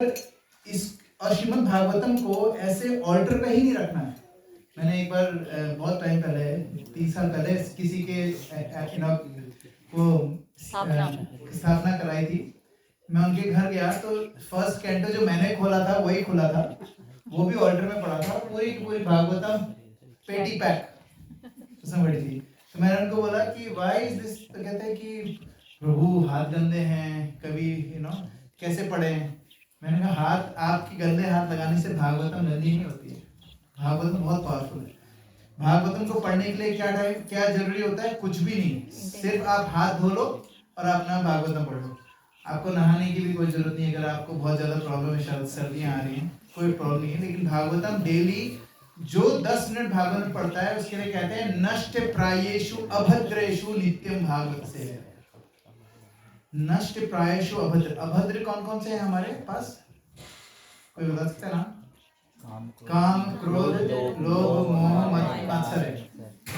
इस और श्रीमद् भागवतम को ऐसे ऑल्टर पे ही नहीं रखना है। मैंने एक बार बहुत टाइम पहले 30 साल पहले किसी के को स्थापना कराई थी। मैं उनके घर गया तो फर्स्ट कैंटो जो मैंने खोला था वही खुला था, वो भी ऑल्टर में पड़ा था, पूरी की पूरी भागवतम पेटी पैक उसमें पड़ी थी। तो मैंने उनको बोला कि व्हाई इज दिस, तो कहते हैं कि प्रभु हाथ गंदे हैं, कभी कैसे पढ़े। मैंने कहा हाथ, आपके गंदे हाथ लगाने से भागवतम गंदी नहीं होती है, भागवतम बहुत पावरफुल है। भागवतम को पढ़ने के लिए क्या जरूरी होता है? कुछ भी नहीं, सिर्फ आप हाथ धो लो और अपना भागवतम पढ़ लो। आपको नहाने की भी कोई जरूरत नहीं है। अगर आपको बहुत ज्यादा प्रॉब्लम है, सर्दियां आ रही हैं, कोई प्रॉब्लम नहीं है। लेकिन भागवतम डेली जो 10 मिनट भागवत पढ़ता है उसके लिए कहते हैं नष्ट प्रायेषु अभद्रेषु नित्यम भागवत से। नष्ट प्रायेषु अभद्र, अभद्र कौन कौन से हैं हमारे पास? कोई बता सकता है ना? काम, क्रोध, लोभ, मोह, मद, आश्चर्य,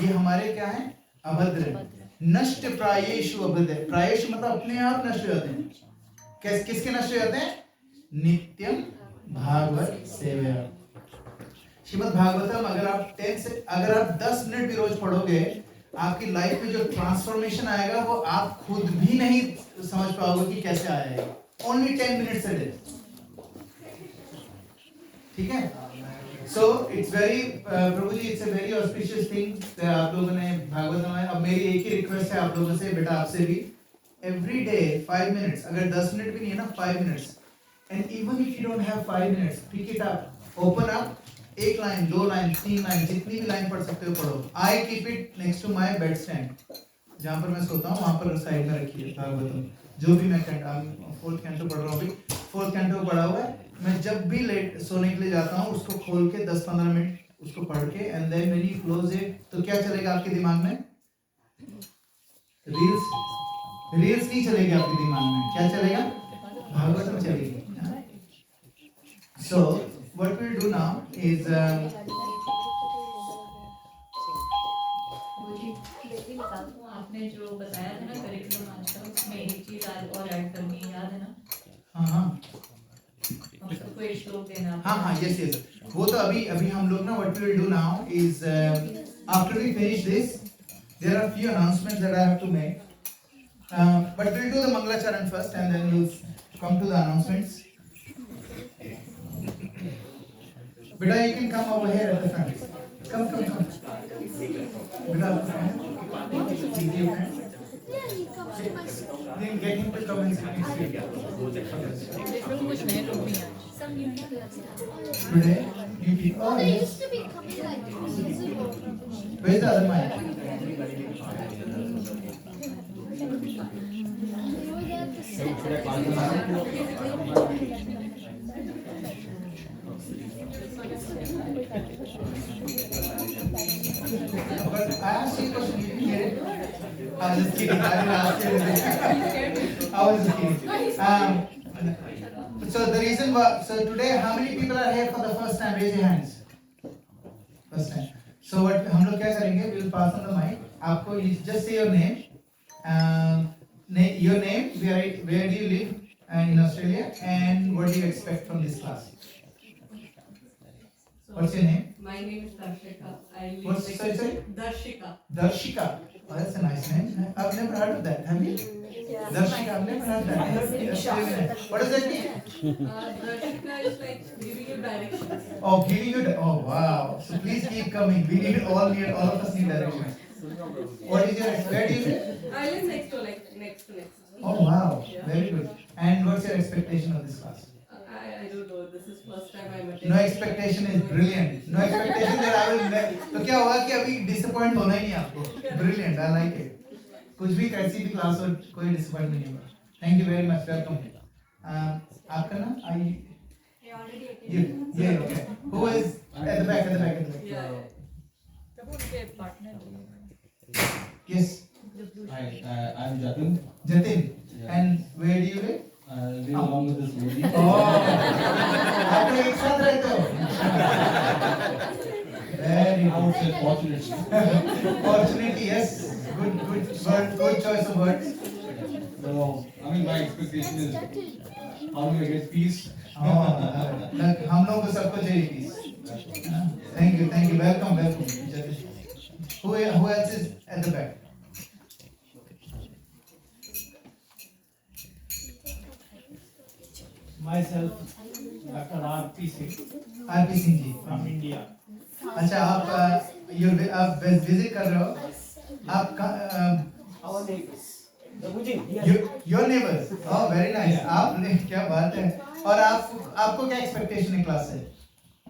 ये हमारे क्या है? अभद्र। नष्ट प्रायेषु अभद्र, प्रायेषु मतलब अपने आप नष्ट हो जाते हैं। किसके नष्ट हो जाते हैं? नित्यम भागवत सेवया। श्रीमद् भागवतम अगर आप 10 मिनट भी रोज पढ़ोगे, आपकी लाइफ में जो ट्रांसफॉर्मेशन आएगा वो आप खुद भी नहीं समझ पाओगे कि कैसे आएगा। ओनली 10 मिनट्स अ डे, ठीक है? So it's very, Prabhu ji, it's a very auspicious thing. आप लोगों ने भागवतम में, अब मेरी एक ही रिक्वेस्ट है आप लोगों से, बेटा आपसे भी, एवरी डे 5 मिनट्स, अगर 10 मिनट भी नहीं है ना, 5 minutes, and even if you don't have 5 minutes, pick it up, open up, 1 line, 2 line, 3 line, जितनी भी लाइन पढ़ सकते हो पढ़ो। I keep it next to my bed stand, जहां पर मैं सोता हूं वहां पर साइड में रखिए भागवतम। जो भी मैं 4th कैंटो पढ़ रहा हूं, अभी 4th कैंटो पढ़ा हुआ है, मैं जब भी लेट सोने के लिए जाता हूं उसको खोल के 10-15 मिनट उसको पढ़ के, and then when you close it, तो क्या चलेगा आपके दिमाग में? रील्स नहीं चलेगी आपके दिमाग में, क्या चलेगा? भागवतम चलेगी। So what we do now is, आपने जो बताया था ना करिकुलम आज का, उसमें एक चीज आज और ऐड करनी है, याद है ना? हाँ, कोई श्लोक देना। हाँ, यस, वो तो अभी हम लोग ना, what we will do now is, after we finish this, there are few announcements that I have to make, but we'll do the Mangalacharan first and then we'll come to the announcements. Beta, you can come over here at the front. Come. Beta, then get him to come and sit next to you. कुछ नए लोग भी हैं। Today, you people. Oh, They yes. used to be coming like this. Where's the other mic? They were there to sit. But I asked you a question, you didn't get it. I was just kidding. I didn't ask you anything. I was just kidding. So the reason why, so today how many people are here for the first time? Raise your hands. First time. So what हम लोग क्या करेंगे? We will pass on the mic. आपको just say your name. Your name, where do you live in Australia, and what do you expect from this class? What's your name? My name is Darshika. I live What's sorry? Darshika. Darshika. Oh, that's a nice name. I've never heard of that. Have you? Darshika, I've never heard that. That's really nice. What does that mean? Darshika is like giving you directions. Oh, giving you. Oh, wow. So please keep coming. We need all of us need directions. What is your? Where do you live? I live next to. Oh, wow. Very good. And what's your expectation of this class? I don't know. This is first time I'm attending. No expectation is brilliant. No expectation that I will. तो क्या होगा कि अभी disappoint होना ही नहीं आपको. Brilliant. I like it. कुछ भी कैसी भी क्लास हो, कोई disappoint नहीं होगा. Thank you very much. Welcome. आपका नाम? You. Okay. Who is at the back? Yeah. Yes. Hi, I'm Jatin. Jatin. Yeah. And where do you live? Live along with this lady. आप लोग एक साथ रहते हो? Very I would say fortunately. Fortunately, yes. Good choice of words. So, I mean, my expectation is how do I get peace? हम लोगों को सबको चाहिए piece. Thank you, welcome. Who else is at the back? Myself, Dr. R.P. Singh RP Singh ji. from India. अच्छा, आप visit कर रहे हो? आप Our neighbors. The Mujib, your neighbours. Oh very nice. आपने क्या बात है. और आपको क्या एक्सपेक्टेशन है क्लास से?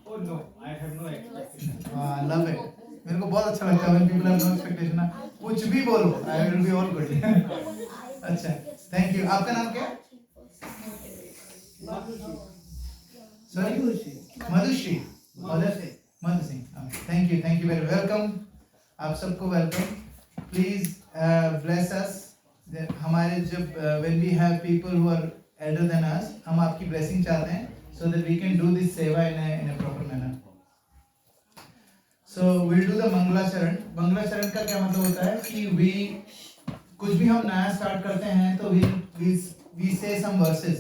Oh no, I have no expectation. I love it. मेरे को बहुत अच्छा लगता है when people have no expectation ना. कुछ भी बोलो, I will be all good. अच्छा, थैंक यू. आपका नाम क्या है? Sorry? Madhushree. Madhu Singh. Thank you very welcome. आप सबको welcome. Please bless us. हमारे जब when we have people who are elder than us, हम आपकी blessing चाहते हैं so that we can do this सेवा in a proper manner. So we'll do the Mangla चरण. मंगला चरण का क्या मतलब होता है कि कुछ भी हम नया स्टार्ट करते हैं तो we say some verses.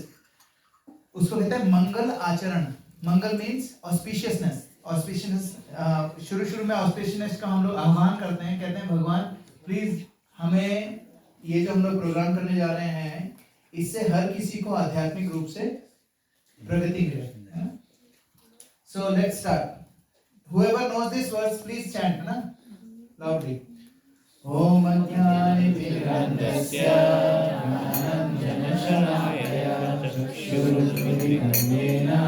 उसको कहते हैं मंगल आचरण. मंगल मीन्स ऑस्पिशियसनेस. शुरू में ऑस्पिशियसनेस का हम लोग आह्वान करते हैं. कहते हैं भगवान प्लीज हमें ये जो हम लोग प्रोग्राम करने जा रहे हैं इससे हर किसी को आध्यात्मिक रूप से प्रगति मिले. So let's start. Whoever knows this verse, please chant, na? Loudly. Om Ajnanatimirandasya Jnananjanashalakaya Chakshurmilitamena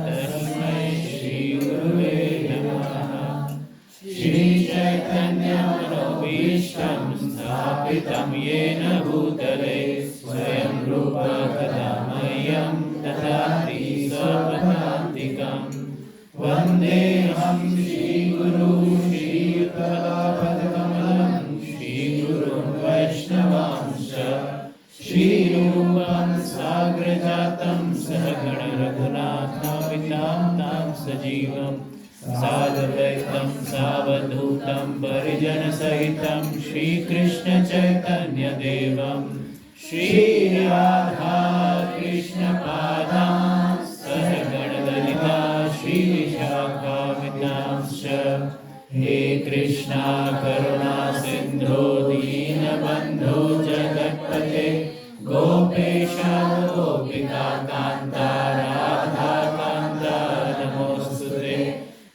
Tasmai Shri Guruve Namaha. Shri Chaitanya Manobhishtam Sthapitam Yena Bhutale Swayam Rupa Kadamayam Tatati Svapadantikam Vandeham Shri Guru Shri Yuddhapadakamlam Shri Guru Vaishnavamscha Shri Rupam Sagrajatam Sahagana Raghunathavitam Tam Sajivam Sadvaitam Savadhutam Parijana Sahitam Shri Krishna Chaitanya Devam Shri Radha Krishna Padam Sahagana Lalita Shri Vishakhavitamscha. He Krishna Karuna Sindhu Dina Bandhu Jagatpate Gopesha Gopika Kanta Radha Kanta Namostute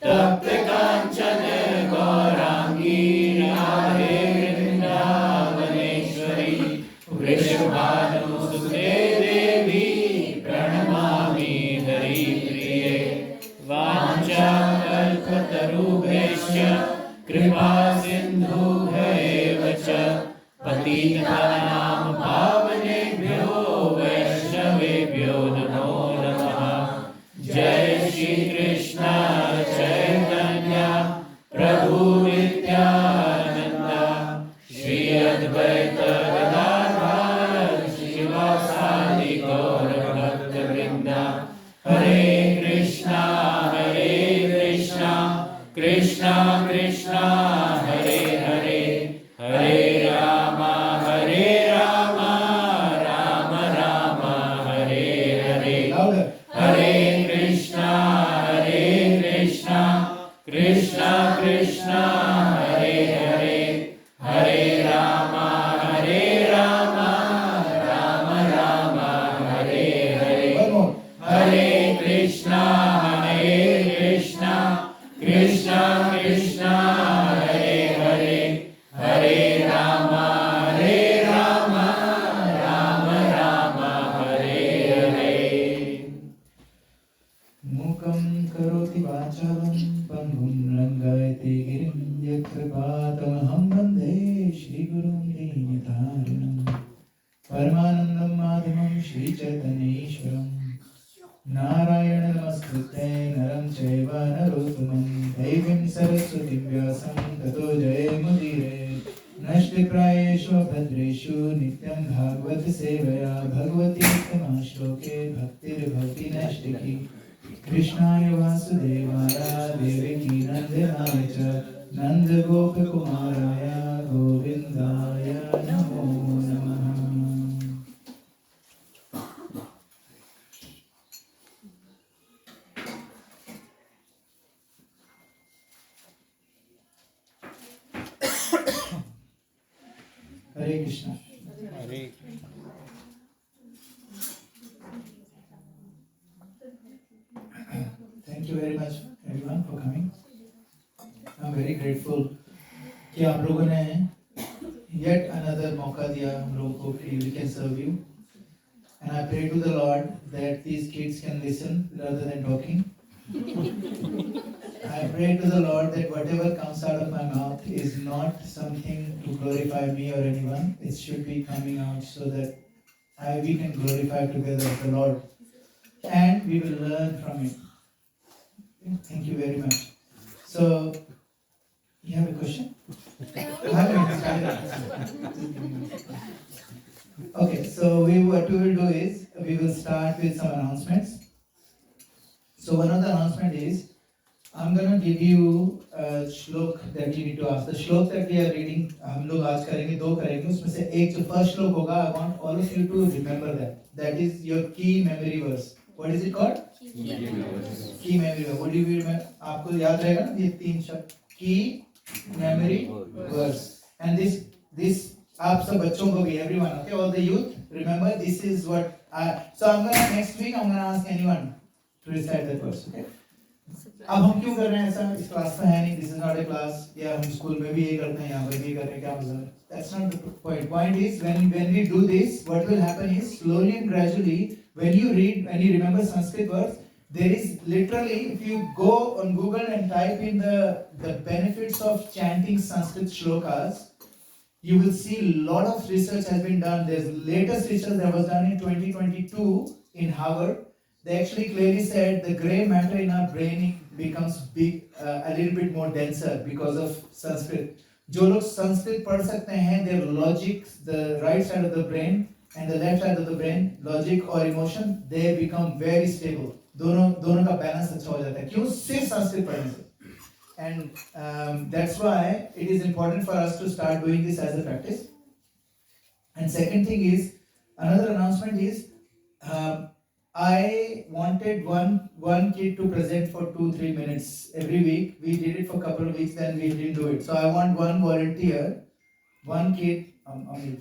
Tapte Kanchana Gaurangi Radhe Vrindavaneshwari Vrishabhanu Devi Pranamami Hari Priye Vancha Kalpatarubhesya Kripa Sindhubheva Cha Patitanam Pavanebhyo Vaishnavebhyo Namo Namaha. Jai Shri Krishna Chaitanya Prabhu Nityananda Shri Advaita Gadadhar Shivasadi Gaura Bhakta Vrinda. Hare Krishna Krishna Krishna Hare Hare Hare Rama Rama Rama Hare Hare. Hare Krishna Krishna Krishna Hare Hare Hare Rama Rama Rama Hare Hare. Hare Krishna Krishna Krishna Hare Hare Hare Rama Rama Rama Hare Hare. Mukam karoti vachalam pangum rangayate girim yakrapatamaham vande Shri Gurum Dinitarinam Paramanandam Madhavam Shri Chaitanyeshwaram Narayana Namaskritya Naram Chaiva Narottamam Devim Saraswatim Vyasam Tato Jayamudire Nashte Prayeshu Bhadreshu Nityam Bhagavata Sevaya Bhagavati Uttama Shloke Bhaktir Bhakti Nashtiki Krishnaya Vasudevaya Devaki Nandanaya Cha Nanda Gopa Kumaraya Govindaya Namo Namaha. Hare Krishna. Thank you very much everyone for coming. I'm very grateful कि आप लोगों ने yet another मौका दिया हम लोगों को कि we can serve you. And I pray to the Lord that these kids can listen rather than talking. I pray to the Lord that whatever comes out of my mouth is not something to glorify me or anyone. It should be coming out so that we can glorify together the Lord. And we will learn from it. Thank you very much. So, you have a question? Okay, so what we will do is, we will start with some announcements. So one of the announcement is, I'm going to give you a shlok that you need to ask. The shlok that we are reading, हम लोग आज करेंगे, दो करेंगे. उसमें से एक जो first shlok होगा, I want all of you to remember that. That is your key memory verse. What is it called? Key memory verse. What do you remember? आपको याद रहेगा ना ये तीन शब्द. Key memory verse. And this आप सब बच्चों को भी, everyone, okay, all the youth, remember this is what. So I'm gonna next week I'm gonna ask anyone to recite that verse. Okay. अब हम क्यों कर रहे हैं ऐसा? इस क्लास में है नहीं. This is not a class. या हम स्कूल में भी ये करते हैं, यहाँ पर भी कर रहे हैं, क्या मतलब? That's not the point. Point is when we do this, what will happen is slowly and gradually, when you remember Sanskrit words, there is literally, if you go on Google and type in the benefits of chanting Sanskrit shlokas, you will see a lot of research has been done. There's latest research that was done in 2022 in Harvard. They actually clearly said the gray matter in our brain becomes a little bit more denser because of Sanskrit. जो लोग संस्कृत पढ़ सकते हैं, their logic, the right side of the brain and the left side of the brain, logic or emotion, they become very stable. दोनों का balance अच्छा हो जाता है. क्यों? सिर्फ संस्कृत पढ़ने से. And that's why it is important for us to start doing this as a practice. And second thing is, another announcement is, I wanted one kid to present for 2-3 minutes every week. We did it for a couple of weeks, then we didn't do it. So I want one volunteer, one kid.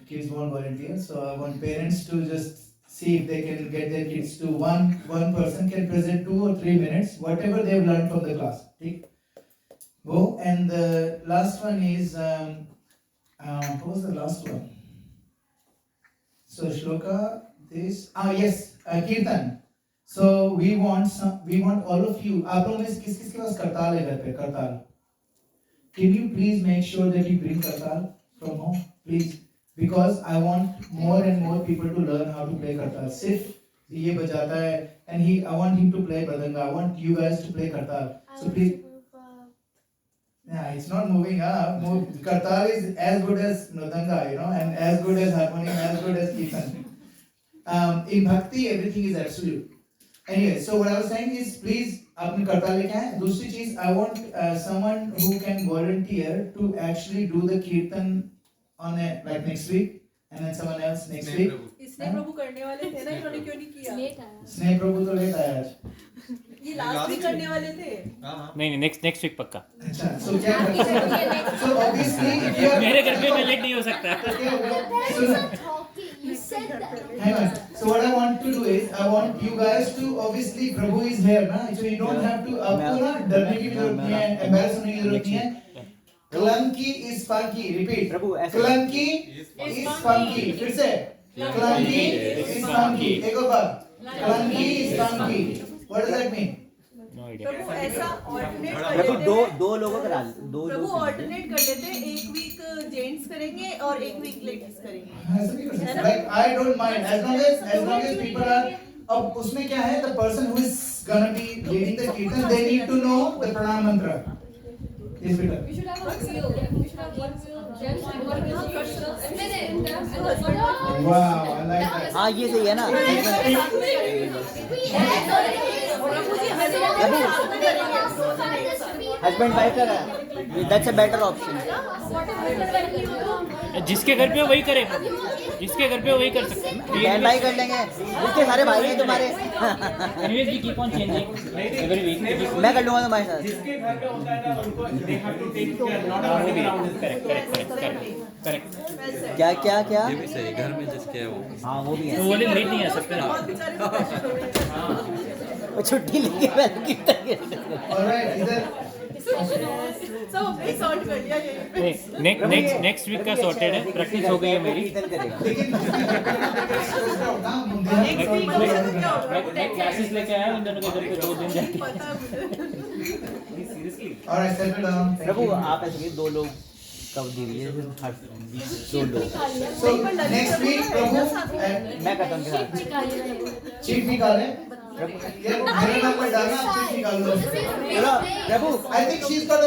Kids won't volunteer. So I want parents to just see if they can get their kids to one person can present 2 or 3 minutes, whatever they've learned from the class. Okay? Go. And the last one is, what was the last one? So shloka, this, yes, Kirtan. So we want all of you. आप लोगों में किस-किस के पास करताल है घर पे? करताल. Can you please make sure that you bring kartal from home, please? Because I want more and more people to learn how to play kartal. सिर्फ ये बजाता है, and I want him to play mridanga. I want you guys to play kartal. So please. Yeah, it's not moving up. Kartal is as good as mridanga, and as good as harmonium, as good as kirtan. In bhakti, everything is absolute. Anyway, so what I was saying is, please, आपने करताल लेके आए. दूसरी चीज, I want someone who can volunteer to actually do the kirtan on like next week, and then someone else next week. इसने प्रभु करने वाले थे ना, इन्होंने क्यों नहीं किया? लेट आया. स्नेह प्रभु तो लेट आया आज. ये लास्ट वीक करने वाले थे. नहीं नेक्स्ट वीक पक्का. अच्छा, so क्या करते? So obviously, मेरे घर पे मैं लेट नहीं हो सकता. You said that. Hang on. So what I want to do is, I want you guys to, obviously Prabhu is here ना, so you don't have to, आपको ना डरने की जरूरत नहीं है, embarrass होने की जरूरत नहीं है. Clunky is funky. Repeat. Clunky is funky. फिर से. Clunky is funky. एक और बार. Clunky is funky. What does that mean? प्रभु ऐसा ऑल्टरनेट कर प्रभु देते हैं. दो लोगों का डाल दो. प्रभु ऑल्टरनेट कर देते हैं. एक वीक जेंट्स करेंगे और एक वीक लेडीज करेंगे. ऐसा भी कर सकते हैं. Like I don't mind as long as people are. अब उसमें क्या है? The person who is gonna be leading the kirtan, they need to know the pranam mantra. Yes, बेटा. We should have one wheel. We should have one wheel. Gents and one wheel personal. And then Wow, I like that. हाँ ये सही है ना. प्रभु जी हर जगह साथ में करेंगे. हस्बैंड वाइफ का दैट्स अ बेटर ऑप्शन. जिसके घर पे हो वही करे, जिसके घर पे हो वही कर सकते हैं. बहन भाई कर लेंगे, उसके सारे भाई हैं तुम्हारे. Anyways, we keep on changing every week. मैं कर लूंगा तुम्हारे साथ. जिसके घर पे होता है ना उनको they have to take care, not running around. Correct. क्या क्या क्या? ये भी सही, घर में जिसके है वो. हाँ वो भी है. तो वो लोग लेट नहीं आ सकते ना. बहुत बेचारे professional हो गए. वो छुट्टी लेके पहले कितना ऑलराइट इधर सब अपने सॉर्ट कर लिया यहीं पे. नेक्स्ट वीक का सॉर्टेड है. प्रैक्टिस हो गई है मेरी. लेकिन एक वीक का क्या होगा? मैं क्लासेस लेके आया हूं इन दोनों के घर पे 2 दिन जाके. पता है मुझे. Alright settle down. प्रभु आप ऐसे कि 2 लोग कब दी हुई है, हर 2 लोग. सो नेक्स्ट वीक प्रभु मैं करता हूँ उनके साथ. चीफ निकाले ये मेरे नाम पर डालना आप चीफ निकाल लो. चलो Prabhu, I think she is got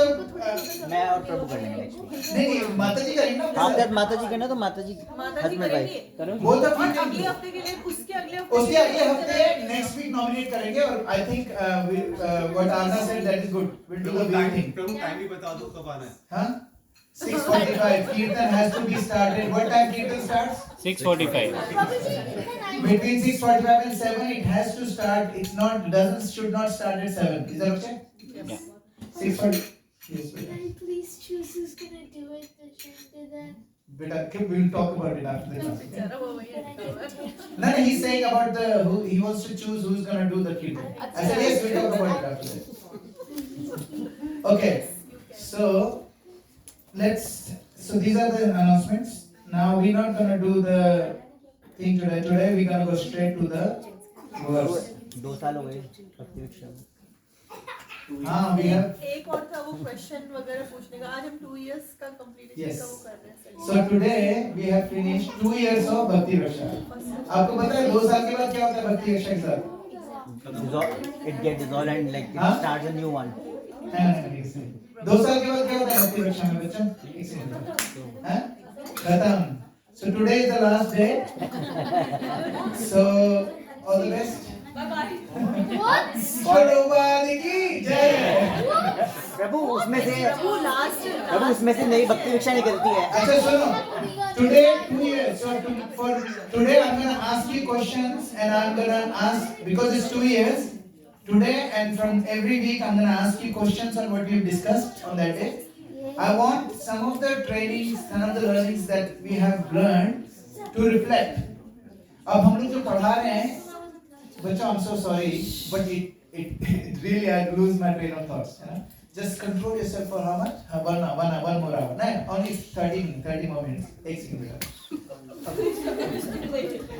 मैं और प्रभु कर लेंगे नेक्स्ट वीक. नहीं माता जी करेंगे ना आप जब माता जी करना तो माता जी माता जी हस्बैंड करेंगे. वाइफ. वो तो और ठीक अगले है. हफ्ते के लिए उसके अगले उसके अगले हफ्ते नेक्स्ट वीक नॉमिनेट करेंगे और आई थिंक व्हाट आना said that is good. Will do the meeting. Prabhu time भी बता दो कब आना है. हां 6:45 Kirtan has to be started. What time Kirtan starts? 6:45. Between 6:45 and 7 it has to start. It's not should not start at 7. Is that okay? Yeah. 6:40. Yes, Can I please choose who's gonna do it? The chant to that. beta. We'll talk about it after the class. Okay? बेचारा वो वही है. No, he's saying about the who he wants to choose who's gonna do the Kirtan. I said yes, we'll talk about it after that. Okay. So so these are the announcements. Now we're not gonna do the thing today. Today we're gonna go straight to the verse. 2 साल हो गए प्रतिवीक्षा. हाँ, we have. एक और था वो question वगैरह पूछने का. आज हम 2 इयर्स का कंप्लीट Yes. का वो कर रहे हैं. So today we have finished 2 years of Bhakti Raksha. आपको पता है 2 साल के बाद क्या होता है Bhakti Raksha के साथ? It gets dissolved and like it हाँ? starts a new one. नहीं, 2 साल के बाद क्या होता है Bhakti Raksha में बच्चों? एक सेकंड. हाँ? खत्म. So today is the last day. So all the best. Bye bye. भगवान की जय. प्रभु उसमें से वो लास्ट प्रभु उसमें से नई भक्ति भिक्षा निकलती है. अच्छा सुनो. Today 2 years. So for today I'm gonna ask you questions and I'm gonna ask because it's 2 years. Today and from every week I'm gonna ask you questions on what we've discussed on that day. I want some of the trainings, some of the learnings that we have learned to reflect. अब हम लोग जो पढ़ा रहे हैं, बच्चों I'm so sorry, but it really I lose my train of thoughts. You know? Just control yourself for how much? 1 more hour. No, only 30 more minutes. एक second बेटा.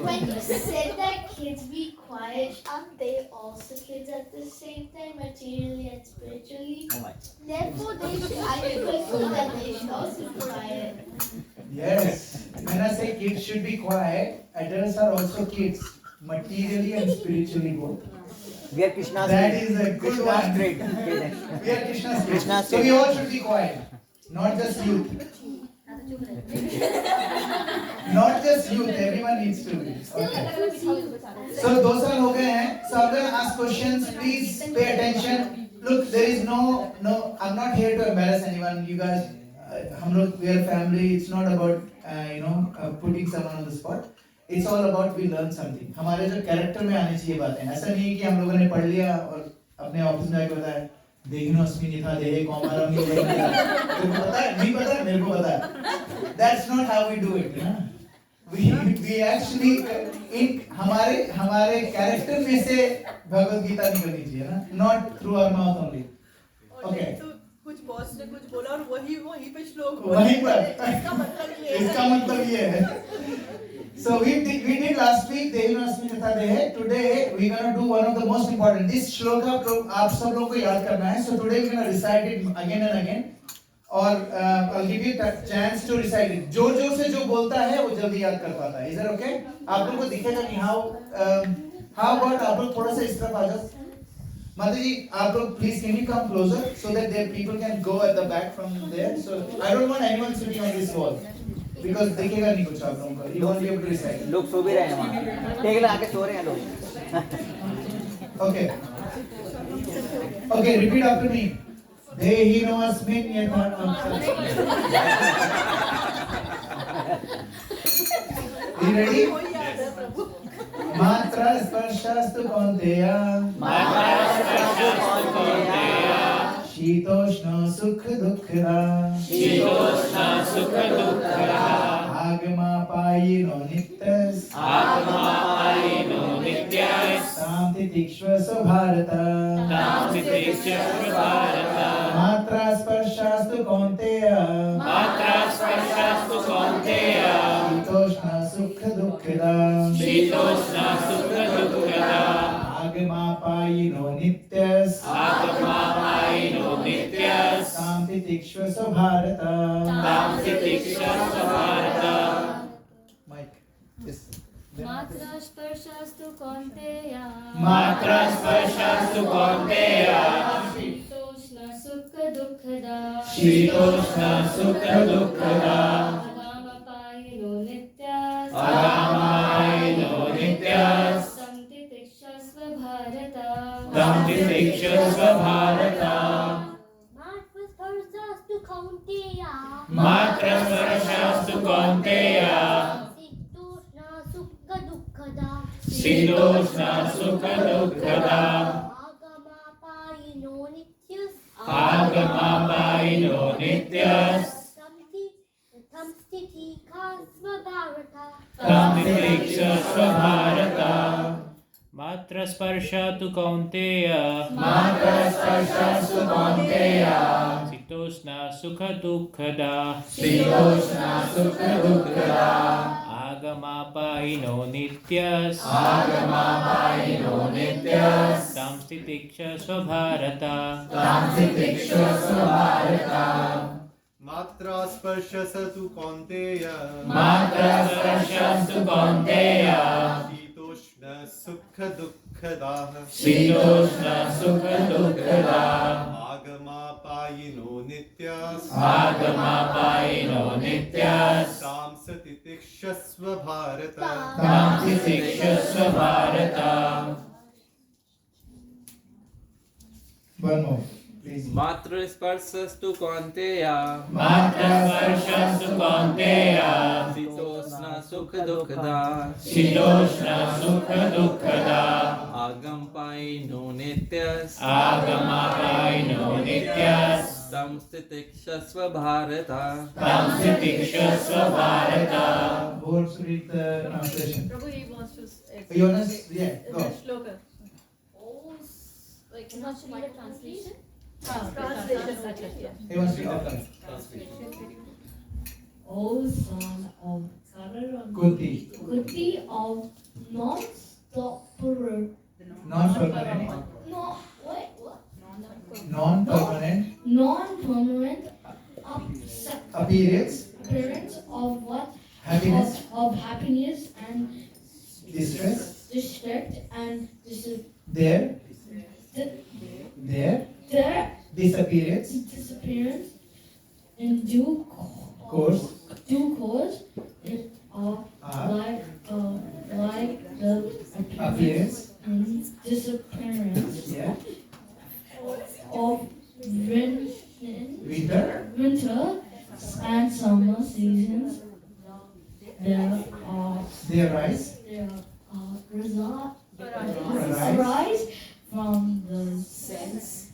When you said that kids be quiet, aren't they also kids at the same time, materially and spiritually? Oh my. Therefore, I feel that they should also be quiet. Yes. When I say kids should be quiet, adults are also kids, materially and spiritually both. We are Krishna's That kid. is a good Krishna's one. kid. We are Krishna's kids. Krishna's So kid. we all should be quiet, not just youth. Not just youth, everyone needs to be. Okay. So 2 साल हो गए हैं. So I'm going to ask questions. Please pay attention. Look, there is no. I'm not here to embarrass anyone. You guys, हम लोग we are family. It's not about putting someone on the spot. It's all about we learn something. हमारे जो character में आनी चाहिए बातें. ऐसा नहीं है कि हम लोगों ने पढ़ लिया और अपने ऑफिस में आके बताया देखनो अस्मिनी था देहे कौमारा में तेरे को पता है नहीं पता मेरे को पता है. That's not how we do it, you know. We actually हमारे कैरेक्टर में से भगवत गीता निकलनी चाहिए ना, not through our mouth only. Okay. तो कुछ बॉस ने कुछ बोला और वही पे श्लोक वहीं पर. इसका मतलब ये है. So we did last week Devi Asmi Katha Dehe. Today we're gonna do one of the most important. This shloka आप सब लोगों को याद करना है. So today we're gonna recite it again and again. और I'll give you a chance to recite it. जो से जो बोलता है वो जल्दी याद कर पाता है. Is that okay? आप लोगों को दिखेगा नहीं. How about आप लोग थोड़ा सा इस तरफ आ जाओ. माता जी आप लोग please can you come closer so that the people can go at the back from there. So I don't want anyone sitting on this wall. Because देखेगा नहीं कुछ आप लोगों को. You won't be able to recite. लोग सो भी रहे हैं वहाँ. टेबल आके सो रहे हैं लोग. Okay. Okay, repeat after me. देहिनो अस्मिन् यथा You ready? मात्रा स्पर्शास्तु कौन्तेय शीतोष्ण सुख दुःखदा आगमापायिनो नित्यस् तां तितिक्ष्व स्वभारत मात्रा स्पर्शास्तु कौन्तेय शीतोष्ण सुख दुःखदा आगमापायिनो नित्यस् तां तितिक्ष्व स्वभारत Mike. Yes. मात्रा स्पर्शास्तु कौन्तेय मात्रा स्पर्शास्तु कौन्तेय शीतोष्ण सुख दुःखदा शीतोष्ण सुख दुःखदा आगामपायिनो नित्यास् आगामायिनो नित्यस् तं तितिक्षस्व भारत तं तितिक्षस्व भारत मात्रा स्पर्शास्तु कौन्तेय मात्रा स्पर्शास्तु कौन्तेय शीतोष्ण सुख दुःखदा शीतोष्ण सुख दुःखदा आगमापायिनो नित्यस् आगमापायिनो नित्यस् तं तितिक्षस्व तं भारत तितिक्षस्व भारत मात्रा स्पर्शास्तु कौन्तेय मात्रा स्पर्शास्तु कौन्तेय शीतोष्ण सुख दुःखदा शीतोष्ण सुख दुःखदा आगमापायिनो नित्यस् आगमापायिनो नित्यस् तं तितिक्षस्व भारत तां तितिक्षस्व भारत मात्रा स्पर्शस्तु कौन्तेय मात्रा स्पर्शास्तु कौन्तेय शीतोष्ण सुख दुःखदाः शीतोष्ण सुख दुःखदा आगमापायिनो नित्यास् आगमापायिनो नित्यस् तां तितिक्षस्व भारत तां तितिक्षस्व भारत One more, please. मात्र स्पर्शस्तु कौन्तेय मात्रा स्पर्शास्तु कौन्तेय शीतोष्ण सुख दुःखदा शीतोष्ण सुख दुःखदा आगमपायिनो नित्यस् आगमापायिनो नित्यस् तं तितिक्षस्व भारत तं तितिक्षस्व Bharat Boards read the translation. Prabhu, he wants to Jonas, yeah, go. the shloka. like not to read a translation. Translation. Yeah. He wants to read the O son of Kunti. Kunti of non-permanent Non-permanent. Non-permanent appearance appearance of what happiness, of happiness and distress, distress and their disappearance disappearance in due course of like the appearance, and disappearance yeah, of winter, and summer seasons. There rise from the sense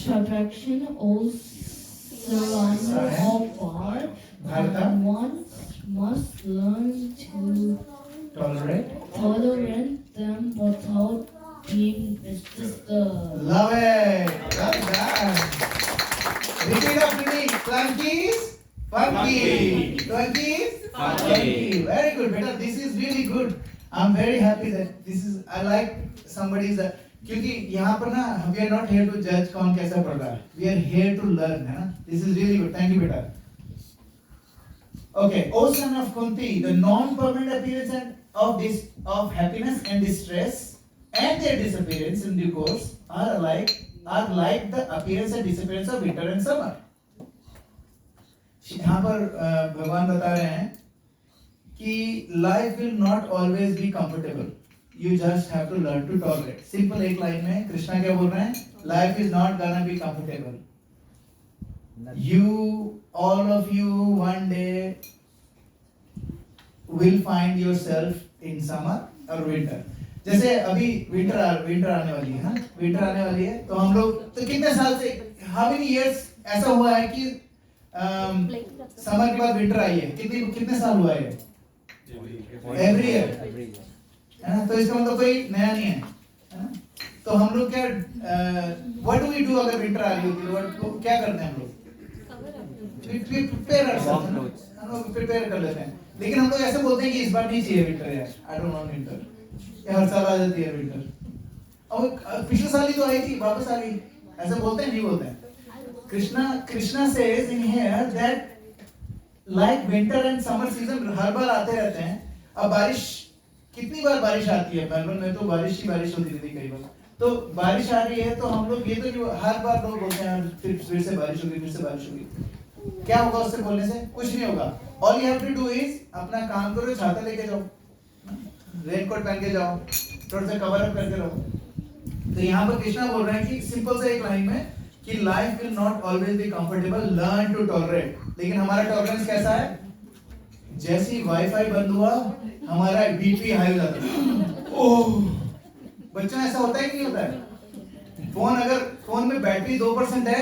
perfection all surrounding of God, Bharata, and one must learn to tolerate. them without being disturbed. Love it. Well done. Repeat after me. Flunkies. Funky. Flunkies. Funky. Very good. Beta, this is really good. I'm very happy that this is. I like somebody's. क्योंकि यहाँ पर ना we are not here to judge कौन कैसा पढ़ रहा है. We are here to learn, है ना. This is really good. Thank you, beta. Okay, O son of Kunti, the non-permanent appearance of happiness and distress and their disappearance in due course are like the appearance and disappearance of winter and summer. यहाँ पर भगवान बता रहे हैं कि life will not always be comfortable. you just have to learn to tolerate. Simple एक line में कृष्णा क्या बोल रहे हैं? Life is not gonna be comfortable. You, all of you, one day will find yourself in summer or winter. जैसे अभी winter आने वाली है ना, विंटर आने वाली है, तो हम लोग तो कितने साल से, how many years ऐसा हुआ है कि समर के बाद विंटर आई है? कितने साल हुआ है? एवरी ईयर, है ना? तो इसका मतलब कोई नया नहीं है ना? तो हम लोग क्या व्हाट डू वी डू अगर विंटर आ रही होती है? क्या करते हैं हम लोग? हम लोग प्रिपेयर कर लेते हैं, लेकिन हम लोग ऐसे बोलते हैं कि इस बार नहीं चाहिए विंटर यार, आई डोंट वांट विंटर, ये हर साल आ जाती है विंटर, और पिछले साल ही तो आई थी, वापस आ गई, ऐसे बोलते हैं? नहीं बोलते हैं? Krishna says in here that like winter and summer season हर बार आते रहते हैं. अब बारिश, कितनी बार बारिश आती है मेलबर्न में, तो बारिश ही बारिश होती थी कई बार, तो बारिश आ रही है तो हम लोग ये तो नहीं, हर बार लोग बोलते हैं फिर से बारिश होगी, फिर से बारिश होगी. क्या होगा उससे बोलने से? कुछ नहीं होगा. All you have to do is अपना काम करो, छाता लेके जाओ, रेनकोट पहन के जाओ, थोड़ा सा कवर अप करके रहो. तो यहाँ पर कृष्णा बोल रहे हैं कि सिंपल से एक लाइन में कि life will not always be comfortable, learn to tolerate. लेकिन हमारा टॉलरेंस कैसा है? जैसे ही वाईफाई बंद हुआ हमारा बीपी हाई हो जाता है. ओह, बच्चों ऐसा होता है कि नहीं होता है? फोन, अगर फोन में बैटरी 2% है,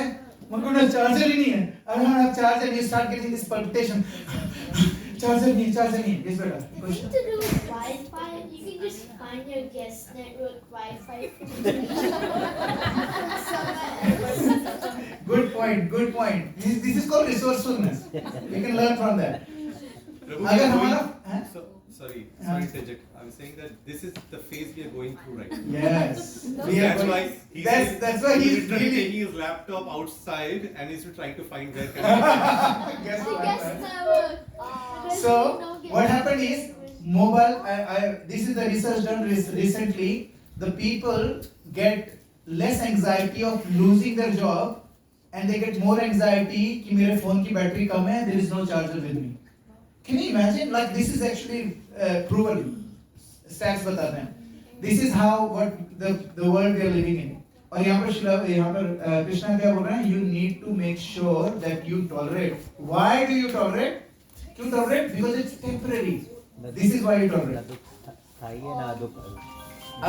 मतलब चार्जर ही नहीं है, अगर हम चार्जर नहीं, start getting this palpitation, charger नहीं. यस बेटा, Nothing to do with Wi-Fi. You can just find your guest network Wi-Fi. good point. This is called resourcefulness. We can learn from that. अगर हमारा Sorry, Tejak. I'm saying that this is the phase we are going through right now. yes, that's why he's literally really taking his laptop outside and he's trying to find where can I guess My what guest happened? network. So what happened is mobile. This is the research done recently. The people get less anxiety of losing their job, and they get more anxiety कि मेरे phone की battery कम है, there is no charger with me. Can you imagine? Like this is actually proven. Stats बताते हैं. This is how what the world we are living in. और यहाँ पर कृष्णा क्या बोल रहे हैं? You need to make sure that you tolerate. Why do you tolerate? क्यों tolerate? Because it's temporary. This is why you tolerate.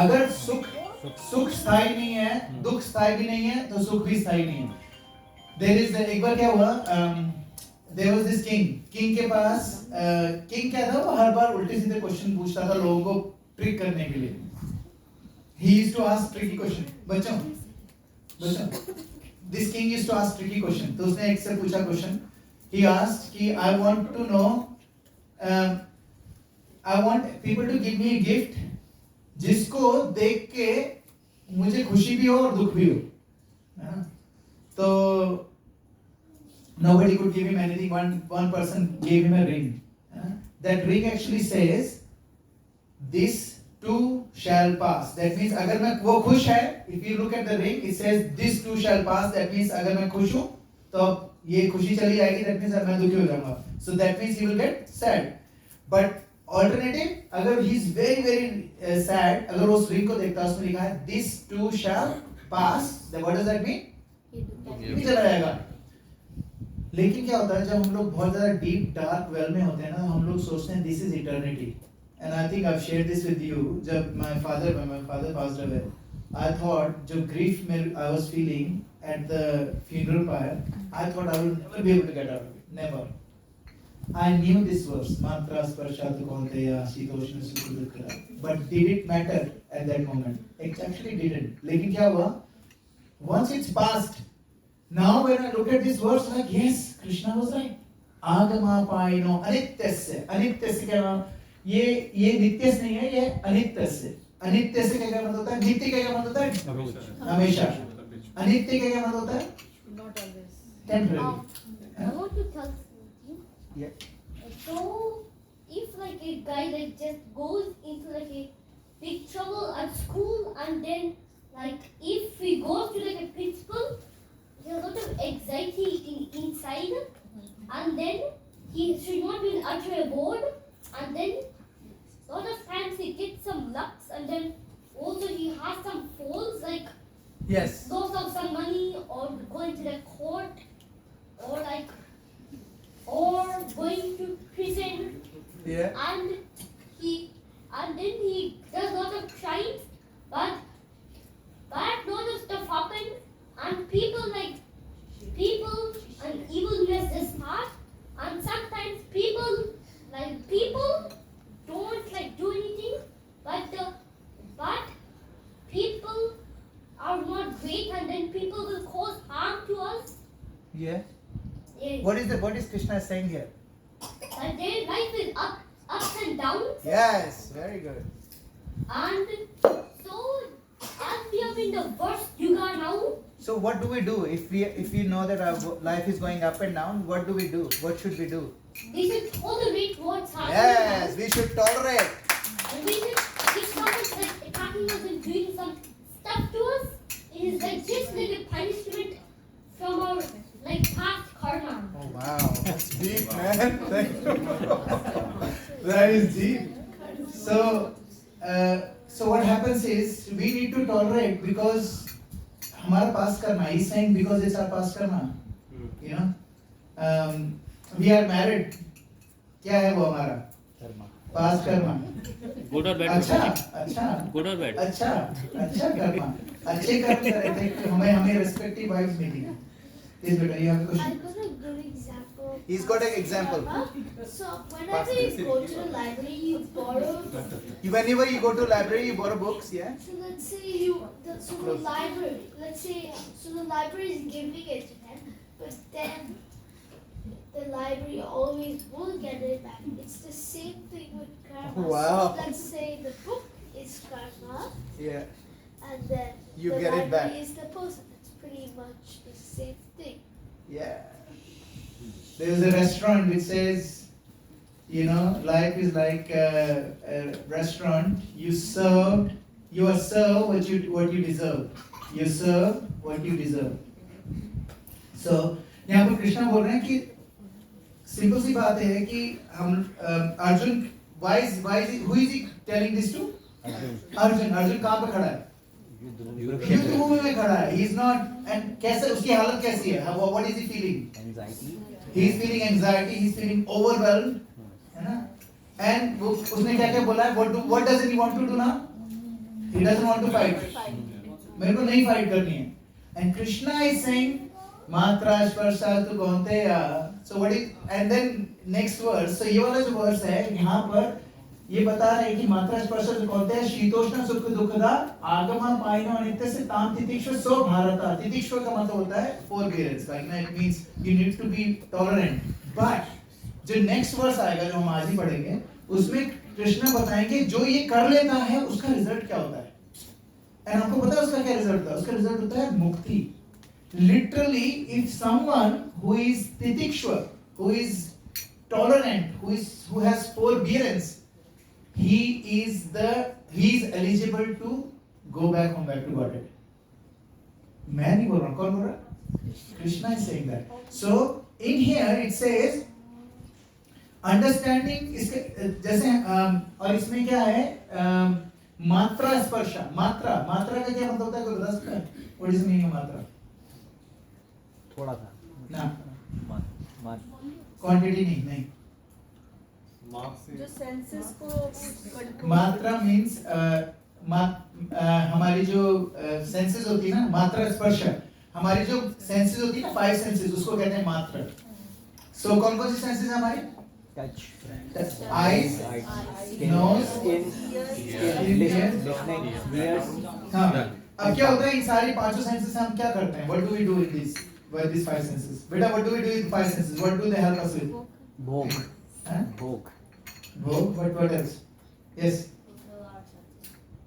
अगर सुख स्थायी नहीं है, दुख स्थायी भी नहीं है, तो सुख भी स्थायी नहीं है. There is एक बार क्या हुआ? There was this king के पास king क्या था? वो हर बार उल्टे सीधे क्वेश्चन पूछता था लोगों को ट्रिक करने के लिए. He used to ask tricky question. बच्चों, this king used to ask tricky question. तो उसने एक से पूछा क्वेश्चन. He asked कि I want to know, I want people to give me a gift जिसको देख के मुझे खुशी भी हो और दुख भी हो. तो nobody could give him anything. One person gave him a ring. That ring actually says, "This too shall pass." That means अगर मैं वो खुश है, if you look at the ring, it says, "This too shall pass." That means अगर मैं खुश हूँ, तो ये खुशी चली जाएगी. That means मैं दुखी हो जाऊँगा. So that means he will get sad. But alternative, अगर he is very very sad, अगर वो उस ring को देखता है, उसमें लिखा है, "This too shall pass." Then what does that mean? ये चला जाएगा. लेकिन क्या होता है जब हम लोग बहुत ज्यादा डीप डार्क वेल में होते हैं ना, हम लोग सोचते हैं this is eternity. And I think I have shared this with you. जब my father passed away, I thought जो ग्रीफ में I was feeling at the funeral pyre, I thought I will never be able to get out of it. Never. I knew this verse, मात्रा स्पर्शात कौन्तेय शीतोष्ण सुख दुःख. But did it matter at that moment? It actually didn't. लेकिन क्या हुआ? Once its past, now when I look at this verse, like yes, Krishna was right. आगमापायिनो अनित्यस्य. अनित्यस्य क्या नाम? ये नित्य नहीं है, ये अनित्य से. अनित्य से क्या मतलब होता है? नित्य का क्या मतलब होता है? हमेशा. अनित्य का क्या मतलब होता है? Not always. Temporary. I want to tell something. Yeah. So, if like a guy like just goes into like a big trouble at school, and then like if he goes to like a principal, there's a lot of anxiety inside, and then he should not be utter a word, and then lot of times he gets some lucks, and then also he has some falls, like Yes. loss of some money, or going to the court, or going to prison, Yeah. and then he does lot of crimes, but lot of stuff happens, and people and evilness is hard, and sometimes people don't do anything, but people are not great, and then people will cause harm to us. Yeah. Yeah. What is Krishna saying here? But their life is ups and downs, Yes. Very good. and so as we are in the worst yuga now, So what do we do if we know that our life is going up and down? What do we do? What should we do? we should tolerate what's happening. Yes, we should tolerate. And if someone is attacking us and doing some stuff to us, it is just like a punishment from our past karma. Oh wow, that's deep, man. Thank you. That is deep. So what happens is we need to tolerate because हमारा past karma. He's saying because it's our past karma. You know, we are married. क्या है वो हमारा? Past karma. Good और bad अच्छा good और bad अच्छा कर्मा अच्छे कर्म करे थे हमें respective wives मिली हैं. Yes, beta, you have a question? I've got a good example. He's got an example. So whenever you go to the library, you borrow. Whenever you go to library, you borrow books, yeah? So let's say the library is giving it to them, but then the library always will get it back. It's the same thing with karma. Wow. So let's say the book is karma, Yeah. and then You the get it back. library is the person. It's pretty much the same thing. Yeah. There is a restaurant which says, you know, life is like a restaurant. You are served what you deserve. You serve what you deserve. So यहाँ पर कृष्णा बोल रहे हैं कि simple सी बात है कि हम Arjun who is he telling this to? Arjun कहाँ पे खड़ा है? युद्ध भूमि में खड़ा है. He is not, and कैसे उसकी हालत कैसी है? What is he feeling? Anxiety. He is feeling anxiety. He is feeling overwhelmed, है ना? And उसने क्या बोला है? What does he want to do now? He doesn't want to fight. मेरे को नहीं fight करनी है. And Krishna is saying, मात्रा स्पर्शा तु कौन्तेय. So what is, and then next verse. So ये वाला जो verse है यहाँ पर ये बता रहे हैं कि मात्रा स्पर्श तु कौन्तेय शीतोष्ण सुख दुखदा आगम पायनो अनित्य से ताम तितिक्ष्व सो भारता. तितिक्ष्व का मतलब होता है forbearance. Like it means you need to be tolerant. But जो next verse आएगा जो हम आज ही पढ़ेंगे उसमें कृष्ण बताएंगे जो ये कर लेता है उसका रिजल्ट क्या होता है. एंड आपको पता है उसका क्या रिजल्ट होता है? उसका रिजल्ट होता है मुक्ति. Literally, if someone who is titikshva, who is tolerant, who has forbearance, he is eligible to go back home, back to Godhead. मैं नहीं बोल रहा हूँ, कौन बोल रहा है? Krishna is saying that. So in here it says understanding इसके जैसे और इसमें क्या है? मात्रा स्पर्शा. मात्रा का क्या मतलब होता है? कोई बता सकता है? What is the meaning of मात्रा? थोड़ा सा ना मान क्वांटिटी नहीं. जो सेंसेस को मात्रा मीन्स हमारी जो सेंसेस होती है ना, मात्रा स्पर्श, हमारी जो सेंसेस होती है ना, 5 सेंसेस, उसको कहते हैं मात्रा. सो कौन कौन सी सेंसेस है हमारी? Touch eyes, nose, listening, ears. हाँ. अब क्या होता है इन सारी पांचों सेंसेस हम क्या करते हैं? What do we do in this with these 5 senses? बेटा, what do we do with 5 senses? What do they help us with? भोग. Huh? भोग. Bhog, but what else? Yes.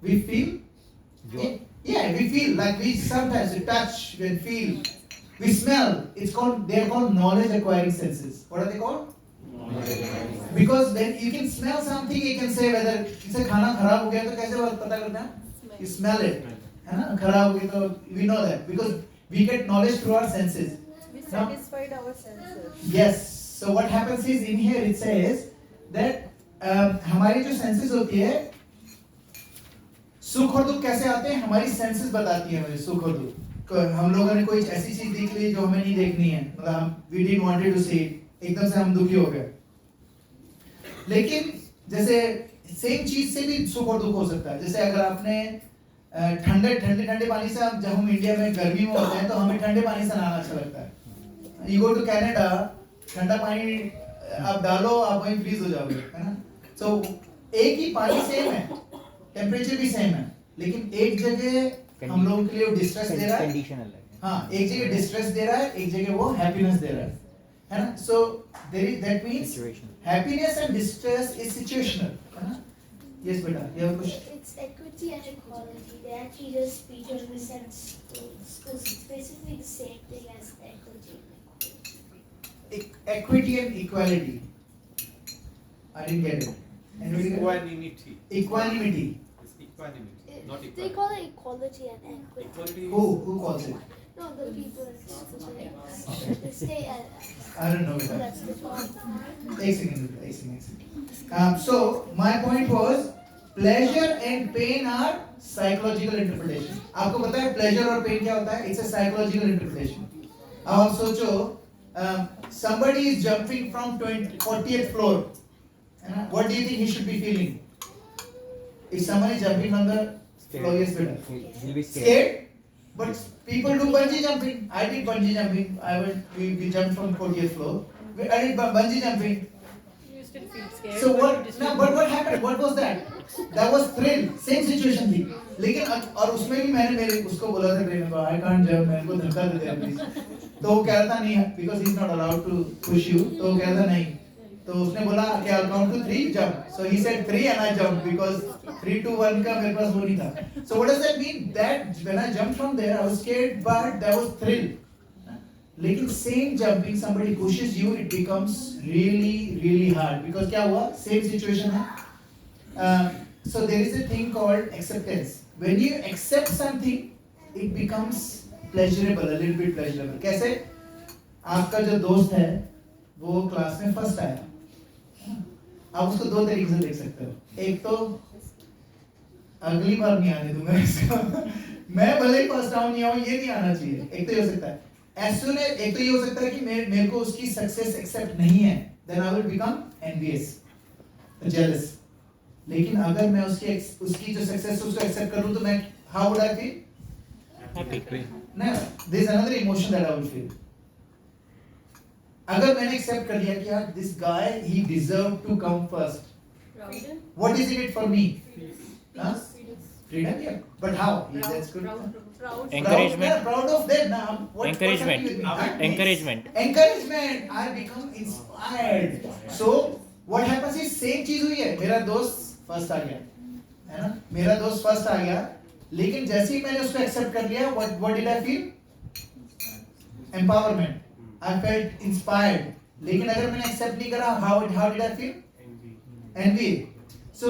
We feel? Yeah, we feel like we sometimes we touch, we feel, we smell. They are called knowledge acquiring senses. What are they called? Because when you can smell something, you can say whether इसे खाना खराब हो गया तो कैसे पता करते हैं? You smell it, है ना? खराब हो गया तो we know that because we get knowledge through our senses. We satisfied our senses. Yes. So what happens is in here it says that हमारी जो सेंसेस होती है, सुख और दुख कैसे आते हैं, हमारी सेंसेस बताती है हमें सुख और दुख। हम लोगों ने कोई ऐसी चीज देख ली जो हमें नहीं देखनी है, मतलब we didn't wanted to see it, एकदम से हम दुखी हो गए। लेकिन जैसे सेम चीज से भी सुख और दुख हो सकता है। जैसे अगर आपने ठंडे पानी से, जब हम इंडिया में गर्मी में होते हैं तो हमें ठंडे पानी से नहाना अच्छा लगता है। यू गो टू कनाडा, ठंडा पानी आप डालो, आप वहीं फ्रीज हो जाओगे, है ना। सो एक ही पानी सेम है, टेम्परेचर भी सेम है, लेकिन एक जगह हम लोगों के लिए डिस्ट्रेस दे रहा है, कंडीशन अलग है। हाँ, एक जगह डिस्ट्रेस दे रहा है, एक जगह वो हैप्पीनेस दे रहा है ना। So there is, that means happiness and distress is situational, है ना। यस बेटा, ये कुछ It's equity and equality. They actually just speak in the sense because it's basically the same thing as equity and equality. equity and equality. I didn't get it. Anybody get it? Equanimity. Equanimity. It's equanimity, not They equality. call it equality and equity. Equality Who calls it? No, the people they stay at. I don't know So that. that's the point. एक second. So my point was pleasure and pain are psychological interpretation. आपको पता है pleasure और pain क्या होता है? It's a psychological interpretation. अब आप सोचो, somebody is jumping from 40th floor. What do you think he should be feeling? If someone is jumping from the floor, yes, better. He'll be Scared? But people do bungee jumping. I did bungee jumping. We jumped from 40th floor. I did bungee jumping. You still feel scared. So what? No, but what happened? What was that? That was thrill. Same situation थी. लेकिन और उसमें भी मैंने मेरे उसको बोला था ट्रेनर को, I can't jump, मेरे को धक्का दे दे प्लीज। तो वो कह रहा था नहीं, because he is not allowed to push you. तो वो कह रहा था नहीं। तो उसने बोला कि I'll count to 3, jump. So he said 3 and I jumped because 3, 2, 1 का मेरे पास वो नहीं था. So what does that mean? That when I jumped from there, I was scared, but there was thrill. लेकिन same jumping, somebody pushes you, it becomes really hard because क्या हुआ? Same situation है. So there is a thing called acceptance. When you accept something, it becomes pleasurable, a little bit pleasurable. कैसे? आपका जो दोस्त है, वो क्लास में फर्स्ट आया. आप उसको दो तरीके से देख सकते हो. एक तो अगली बार नहीं आने दूंगा इसको. मैं भले ही फर्स्ट आऊं नहीं आऊं, ये नहीं आना चाहिए. एक तो ये हो सकता है. As soon as एक तो ये हो सकता है कि मेरे को उसकी सक्सेस एक्सेप्ट नहीं है, then I will become envious, jealous. लेकिन अगर मैं उसकी जो सक्सेस उसको एक्सेप्ट करूं तो मैं how would I feel? Happy. No, there is another emotion that I will feel. अगर मैंने एक्सेप्ट कर लिया कि यार this guy he deserved to come first. Freedom. What is it for me? Huh? Freedom. Freedom, yeah. But how? Yeah, that's good. Proud. Encouragement. Proud of that now. What Encouragement. happened with me? Encouragement. Encouragement. I become inspired. So what happens is same चीज हुई है. मेरा दोस्त first आ गया, है ना? मेरा दोस्त फर्स्ट आ गया, लेकिन जैसे ही मैंने उसको एक्सेप्ट कर लिया, what did I feel? Empowerment. I felt inspired. लेकिन अगर मैंने एक्सेप्ट नहीं करा, how did I feel? Envy. So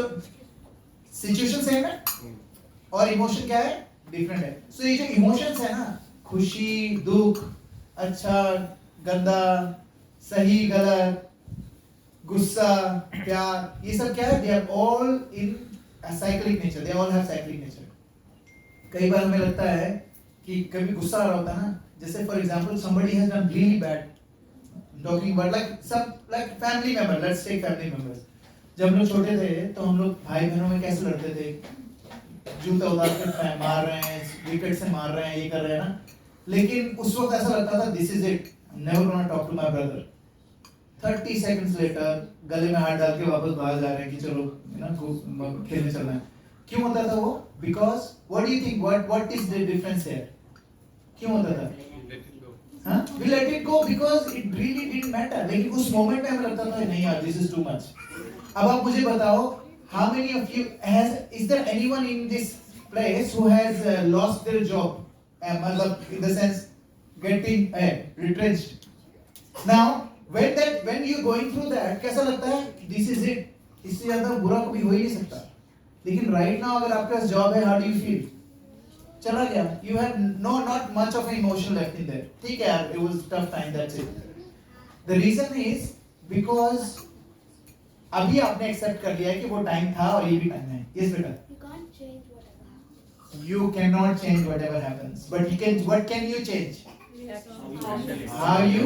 situation same है और इमोशन क्या है? डिफरेंट है. सो ये जो इमोशंस है ना, खुशी, दुख, अच्छा, गंदा, सही, गलत, गुस्सा, प्यार, ये सब क्या है? They are all in a cyclic nature. They all have cyclic nature. कई बार हमें लगता है कि कभी गुस्सा आ रहा होता है ना, जैसे for example somebody has done really bad. I'm talking about like family member. Let's take family members. जब हम लोग छोटे थे तो हम लोग भाई बहनों में कैसे लड़ते थे? जूता उतार के मार रहे हैं, विकेट से मार रहे हैं, ये कर रहे हैं ना. लेकिन उस वक्त ऐसा लगता था this is it. I'm never gonna talk to my brother. 30 seconds later गले में हाथ डाल के वापस बाहर जा रहे हैं कि चलो ना खेलने चलना है. क्यों होता था वो? Because what do you think? What is the difference here? क्यों होता था? Let it go. हाँ? We let it go because it really didn't matter. लेकिन उस मोमेंट में हमें लगता था नहीं यार this is too much. अब आप मुझे बताओ, how many of you is there anyone in this place who has lost their job? मतलब in the sense getting retrenched. Now when you going through that, कैसा लगता है? This is it. इससे ज़्यादा बुरा कभी हो ही नहीं सकता. लेकिन right now अगर आपके पास job है, how do you feel? चला गया. You have not much of an emotion left in there. ठीक है यार, it was tough time, that's it. The reason is because अभी आपने एक्सेप्ट कर लिया है कि वो टाइम था और ये भी टाइम है. Yes बेटा. You can't change whatever happens. You cannot change whatever happens, but you can. What can you change? How you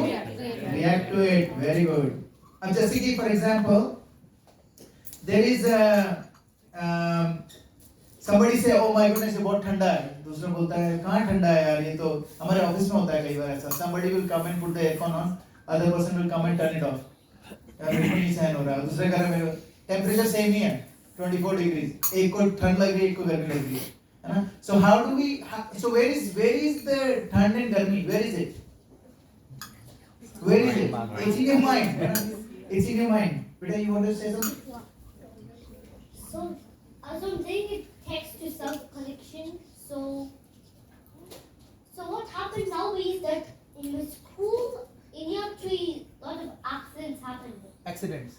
react to it. Very good. अब जैसे कि for example, there is somebody say, oh my goodness, ये बहुत ठंडा है. दूसरा बोलता है कहाँ ठंडा है यार, ये तो हमारे ऑफिस में होता है कई बार ऐसा. Somebody will come and put the aircon on, other person will come and turn it off. यार मेरे को नहीं सहन हो रहा. दूसरे घर में मेरे टेम्परेचर सेम ही है 24 डिग्री. एक को ठंड लग रही है, एक को गर्मी लग रही है ना. So how do we? So where is the ठंड and गर्मी? Where is it? Where is it? It's in your mind. है ना? It's in your mind. Beta, you want to say something? So, as I'm saying, it text to self-collection. So what happens now is that in the school, in year 3, a lot of accidents happen. Accidents.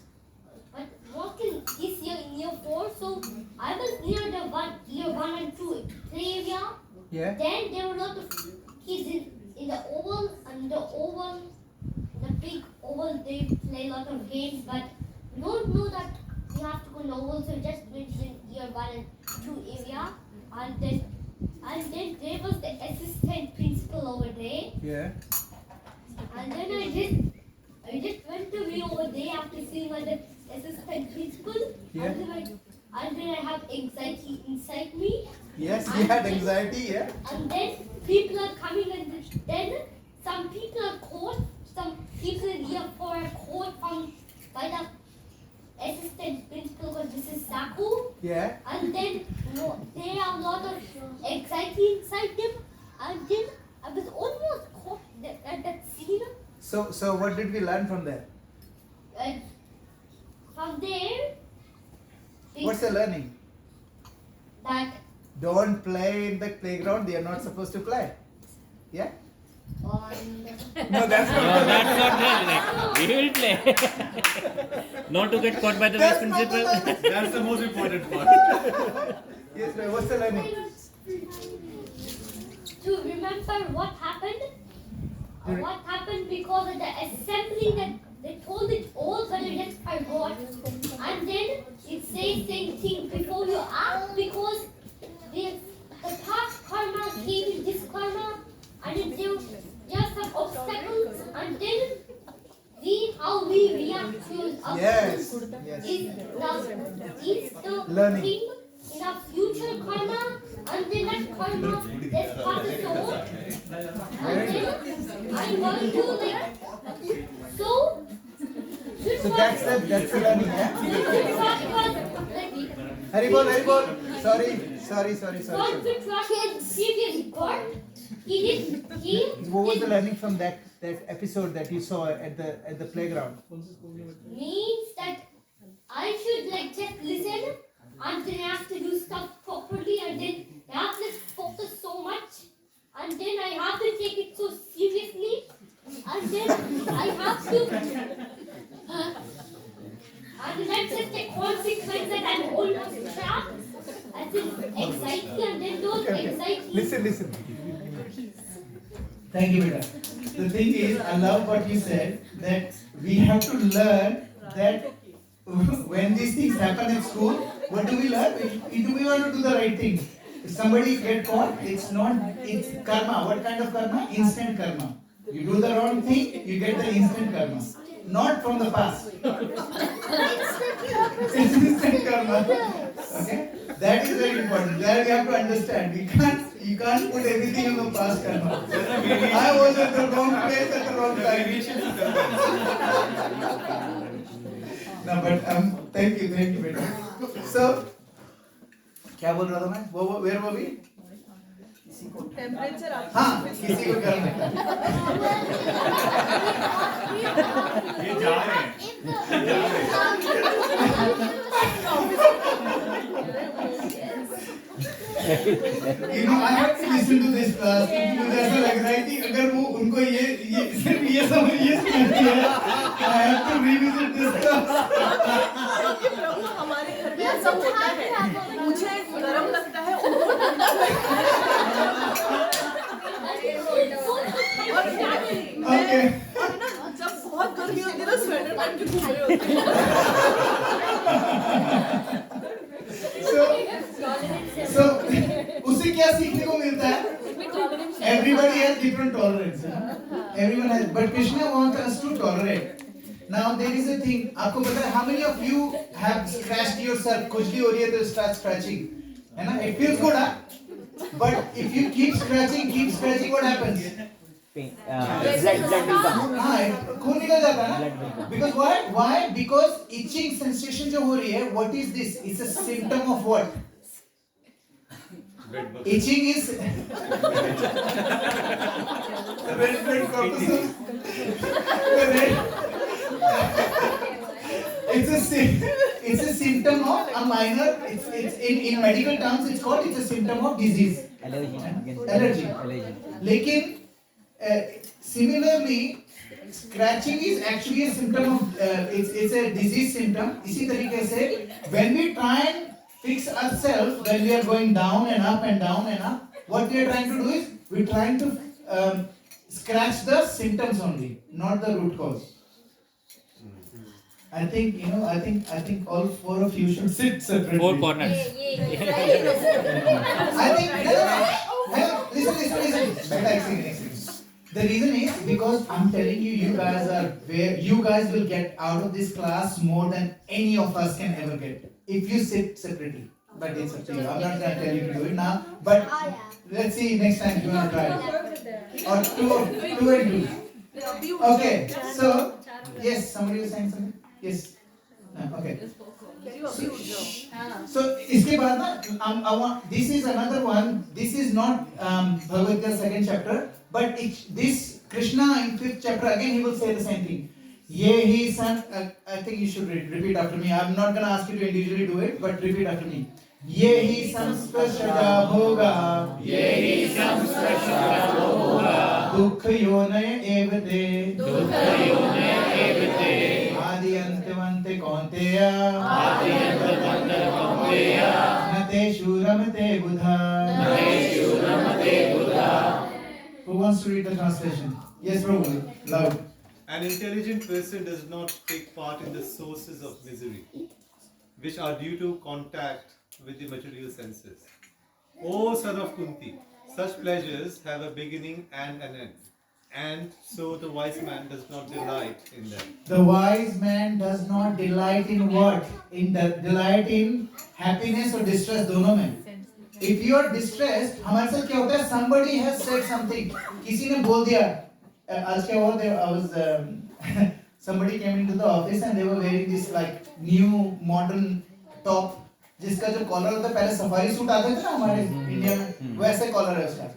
But what in this year, in year 4, so I was near the year 1 and 2 play area. Yeah. Then there were a lot of kids in the oval, and the big oval, they play a lot of games, but we don't know that we have to go in the oval, so we just went in year 1 and 2 area, and then there was the assistant principal over there, Yeah. and then I just went away over there after seeing the assistant principal, Yeah. and then I have anxiety inside me. Yes, you had anxiety, yeah. And then people are coming, and then some people are caught. Some people in year 4 are caught by the assistant principal, Mrs. Saku. Yeah. And then there are a lot of anxiety inside them. And then I was almost caught at that scene. So what did we learn from there? And from there, What's the learning? that Don't play in the playground. They are not supposed to play. Yeah. No, that's No, that's not right. We will play. Not to get caught by the vice principal. That's the most important part. Yes, ma'am. What's the learning? to remember what happened. What happened because of the assembly that they told it all, but I just forgot. And then it says same thing before you ask, because the past karma came in this karma, and there are some obstacles, and then how we react to Yes. obstacles Yes. is the Learning. thing in our future karma, and then that karma that's part of the old. And then I'm going to so So that's the learning, yeah? Haribol. Sorry. What was the learning from that episode that you saw at the playground? Means that I should just listen, and then I have to do stuff properly, and then I have to focus so much, and then I have to take it so seriously, and then I have to and that's just a consequence that I'm almost trapped. I think anxiety, and then those anxiety. Listen. Thank you, Beta. The thing is, I love what you said, that we have to learn that when these things happen in school, what do we learn? We want to do the right thing. If somebody get caught, it's karma. What kind of karma? Instant karma. You do the wrong thing, you get the instant karma. Not from the past. It's instant karma. Okay? That is very important. That we have to understand. You can't put everything in the past karma. I was at the wrong place at the wrong time. No, but thank you, बेटा. So, क्या बोल रहा था मैं? Where were we? Temperature हाँ, किसी को गर्म है. ये जा रहे हैं. You know, I have to listen to this class. मुझे ऐसा लग रहा है कि अगर वो उनको ये सिर्फ ये समझती है, I have to revisit this class. प्रभु हमारे घर में ऐसा होता है, मुझे गरम लगता है, उनको ठंडा लगता है. Okay. और ना जब बहुत गर्मी होती है ना स्वेटर पहन के घूम रहे होते हैं. everybody has different tolerance. Everyone has, but Krishna wants us to tolerate. Now there is a thing. आपको पता है? How many of you have scratched yourself? खुजली हो रही है तो start scratching. है ना? It feels good, huh? But if you keep scratching, what happens? blood will come. हाँ, खून निकल जाता है ना? Because why? Why? Because itching sensation जो हो रही है, what is this? It's a symptom of what? Itching is red corpuscle. It's a symptom of a minor. It's in medical terms it's called. It's a symptom of disease. Allergy. लेकिन similarly, scratching is actually a symptom of it's a disease symptom. इसी तरीके से when we try and fix ourselves, when we are going down and up and down and up, what we are trying to do is we're trying to scratch the symptoms only, not the root cause. I think I think all four of you should sit separately. Four corners. I think listen. Relaxing. The reason is because I'm telling you, you guys will get out of this class more than any of us can ever get if you sit separately. But it's up to you. I'm not going to tell you to do it now. But let's see next time if you want to try it. Or two and two. Okay. So yes, somebody was saying something. Yes. No, okay. So इसके बाद ना I want, this is another one. This is not Bhagavad Gita second chapter, but this Krishna in fifth chapter again he will say the same thing. ये ही सन, I think you should repeat after me. I'm not gonna ask you to individually do it, but repeat after me. ये ही संस्पर्शजा भोगा, ये ही संस्पर्शजा भोगा, दुख योनय एवते, दुख योनय एवते, आदि अंतवन्ते कौन्तेय, आदि अंतवन्ते कौन्तेय, नतेषु रमते बुधा, नतेषु रमते बुधा. Who wants to read the translation? Yes, Prabhu, loud. An intelligent person does not take part in the sources of misery, which are due to contact with the material senses. O son of Kunti, such pleasures have a beginning and an end, and so the wise man does not delight in them. The wise man does not delight in what? Delight in happiness or distress, दोनों में. If you are distressed, हमारे साथ क्या होता है? Somebody has said something. किसी ने बोल दिया. आज क्या हुआ? Somebody came into the office and they were wearing this like new modern top. जिसका जो कॉलर होता है पहले सफारी सूट आते थे ना हमारे इंडिया में वैसे कॉलर है उसका.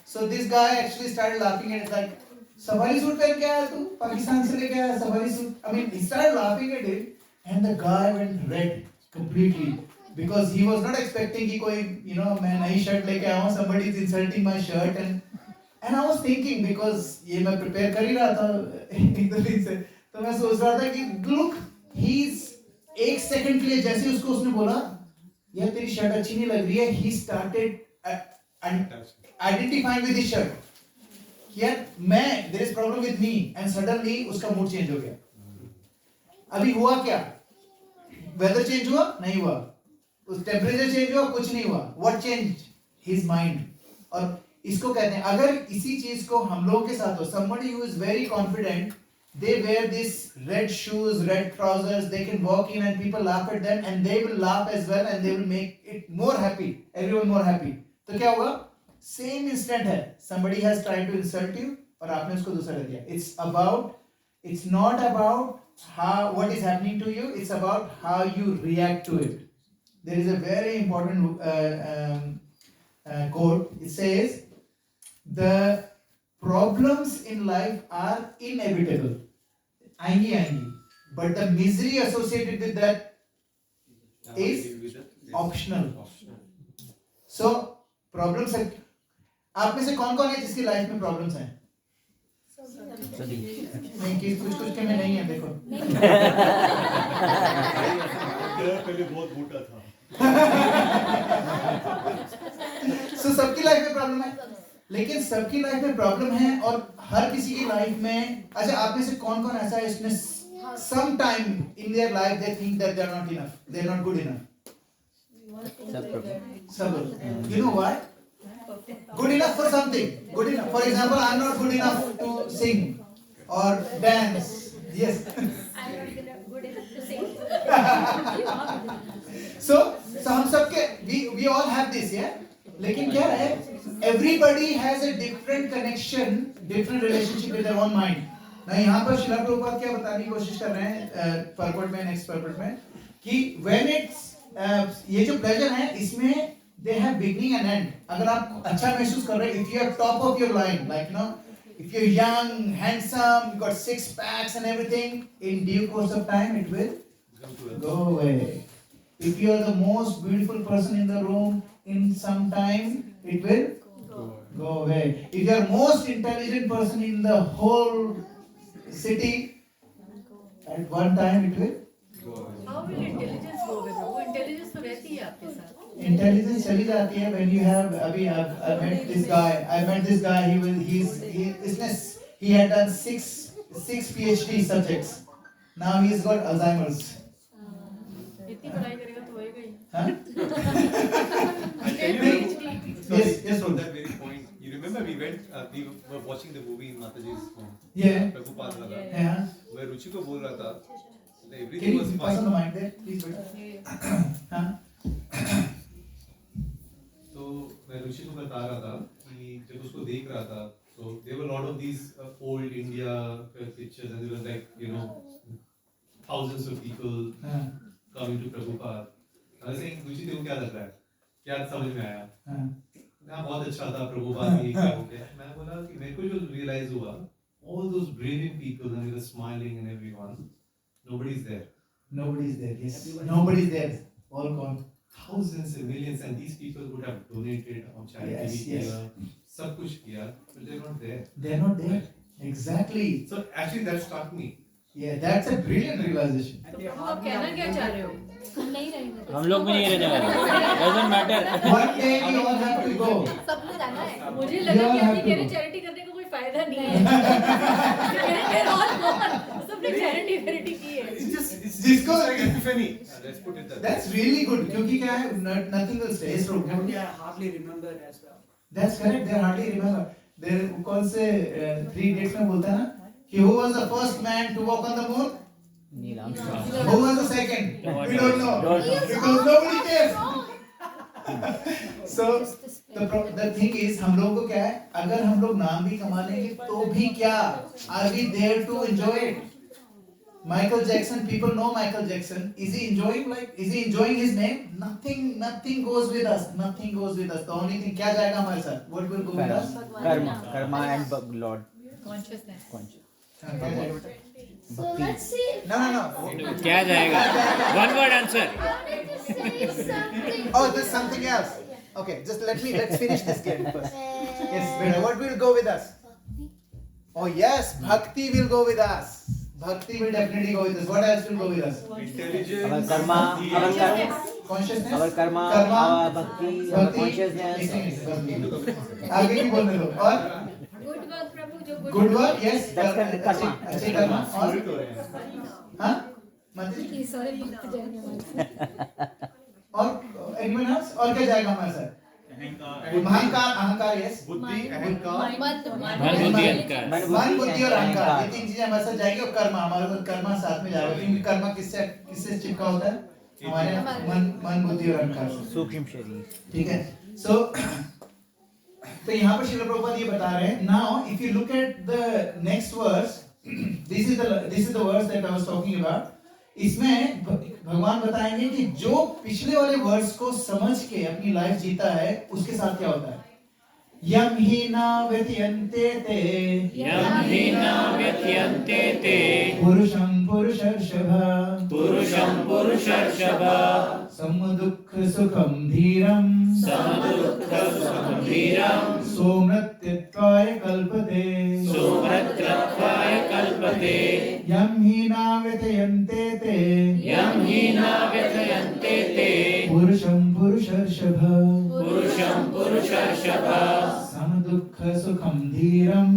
So this guy actually started laughing and it's like safari suit पहन के आया तू पाकिस्तान से लेके आया safari suit. I mean he started laughing at it and the guy went red completely because he was not expecting कि कोई मैं नई शर्ट लेके आया हूँ, somebody is insulting my shirt and I was thinking because ये मैं prepare कर ही रहा था एक दो दिन से तो मैं सोच रहा था कि look he's एक सेकंड के लिए जैसे उसको उसने बोला यार तेरी शर्ट अच्छी नहीं लग रही है, he started identifying with his shirt. यार मैं there is problem with me and suddenly उसका mood change हो गया. अभी हुआ क्या? Weather change हुआ? नहीं हुआ. उस temperature change हुआ? कुछ नहीं हुआ. What changed? His mind. और इसको कहते हैं अगर इसी चीज को हम लोगों के साथ हो, somebody who is very confident, they wear this red shoes, red trousers, they can walk in and people laugh at them and they will laugh as well and they will make it more happy, everyone more happy. तो क्या हुआ? Same instant है. Somebody has tried to insult you और आपने उसको दूसरा कर दिया. It's not about what is happening to you, it's about how you react to it. There is a very important quote. It says, the problems in life are inevitable. आएंगी. But the misery associated with that is optional. So problems है. आप में से कौन-कौन है जिसकी life में problems हैं? नहीं कि कुछ के में नहीं है देखो. पहले बहुत मोटा था. So सबकी लाइफ में प्रॉब्लम है. लेकिन सबकी लाइफ में प्रॉब्लम है और हर किसी की लाइफ में अच्छा आप में से कौन-कौन ऐसा है इसमें some time in their life they think that they are not enough, they are not good enough. सब. You know why? होते हैं। good enough for something. Good enough. For example, I'm not good enough to sing or dance. Yes. I'm not good enough to sing. So हम सबके we all have this, yeah. लेकिन क्या है? Everybody has a different connection, different relationship with their own mind. ना यहाँ पर शिला प्रभुपाद क्या बताने की कोशिश कर रहे हैं purport में, next purport में, कि when it's ये जो pleasure है इसमें they have beginning and end. अगर आप अच्छा महसूस कर रहे हैं, if you are top of your line, like if you're young, handsome, you got six packs and everything, in due course of time it will go away. If you are the most beautiful person in the room, in some time it will go away. If you are most intelligent person in the whole city, at one time it will. How will intelligence go with वो intelligence तो रहती है आपके साथ. Intelligence चली जाती है when you have. अभी I met this guy. He had done six PhD subjects. Now he's got Alzheimer's. इतनी पढ़ाई करेगा तो होएगा ही. Huh? I tell you, Yes, on that very point. You remember we were watching the movie in Mataji's home. Yeah. Prabhupada wala. Yeah. where Ruchi को बोल रहा था, Can everything was you pass on fine. the mic there, please, beta? Huh? तो मैं रुचि को बता रहा था कि जब उसको देख रहा था, so there were a lot of these old India pictures and there was like thousands of people coming to Prabhupada. I was saying, रुचि तेरे को क्या लग रहा है? क्या समझ में आया? ना बहुत अच्छा था प्रभुपाद ये क्या हो गया? मैं बोला कि मेरे को जो realize हुआ, all those brilliant people and they were smiling and everyone, nobody's there. Nobody's there. Yes. Nobody's there. All gone. Thousands and millions, and these people would have donated on charity, Yes. सब कुछ किया, but they're not there. They're not there. Exactly. So actually that struck me. Yeah, that's a brilliant realization. तो प्रभु आप कहना क्या चाह रहे हो? नहीं रहेंगे. हम लोग भी नहीं रहने वाले. Doesn't matter. One day we all have to go. सबने जाना है. मुझे लगा कि अपनी कह रहे चैरिटी करने का कोई फायदा नहीं है. They're all gone. सबने चैरिटी की है. जिसको like epiphany. Let's put it that. That's really good. क्योंकि क्या है? Nothing will stay. They hardly remember as well. That's correct. They hardly remember. There कौन से 3 dates में बोलता है ना? कि who was the first man to walk on the moon? Neil Armstrong. Who was the second? We don't know. Because nobody cares. So the thing is, हम लोगों को क्या है? अगर हम लोग नाम भी कमा लेंगे तो भी क्या? Are we there to enjoy it? Michael Jackson, people know Michael Jackson. Is he enjoying his name? Nothing goes with us. Nothing goes with us. The only thing क्या जाएगा हमारे साथ? What will go with us? Karma and Lord. Consciousness. So let's see. No. क्या जाएगा? One word answer. I wanted to say something. Oh, there's something else. Okay, let's finish this game first. Yes, Beta, what will go with us? Oh yes, Bhakti will go with us. Bhakti will definitely go with us. What else will go with us? Intelligence. Our karma, Consciousness? our karma, our bhakti, our consciousness. आगे भी बोलने दो. और Good work प्रभु जो good work, yes. That's karma. अच्छे कर्मा. और हाँ? मंत्री? और anyone else? और क्या जाएगा हमारे साथ? अहंकार, yes. बुद्धि, अहंकार. मन बुद्धि अहंकार. मन बुद्धि और अहंकार, ये 3 चीजें हमारे साथ जाएगी. और कर्मा, हमारे साथ कर्मा साथ में जाएगा. क्योंकि कर्मा किससे चिपका होता है? हमारे मन बुद्धि और अहंकार से. सूक्ष्म शरीर. ठीक है. तो यहाँ पर श्रील प्रभुपाद ये बता रहे हैं. Now if you look at the next verse, this is the verse that I was talking about. इसमें भगवान बताएंगे कि जो पिछले वाले वर्ड्स को समझ के अपनी लाइफ जीता है उसके साथ क्या होता है. यम ही न व्यत्यन्ते ते पुरुषं पुरुषर्षभ समदुःख सुखं धीरं सोमृत्यत्वाय कल्पते यम ही न व्यत्यन्ते ते पुरुषं पुरुषर्षभ समदुःख सुखं धीरं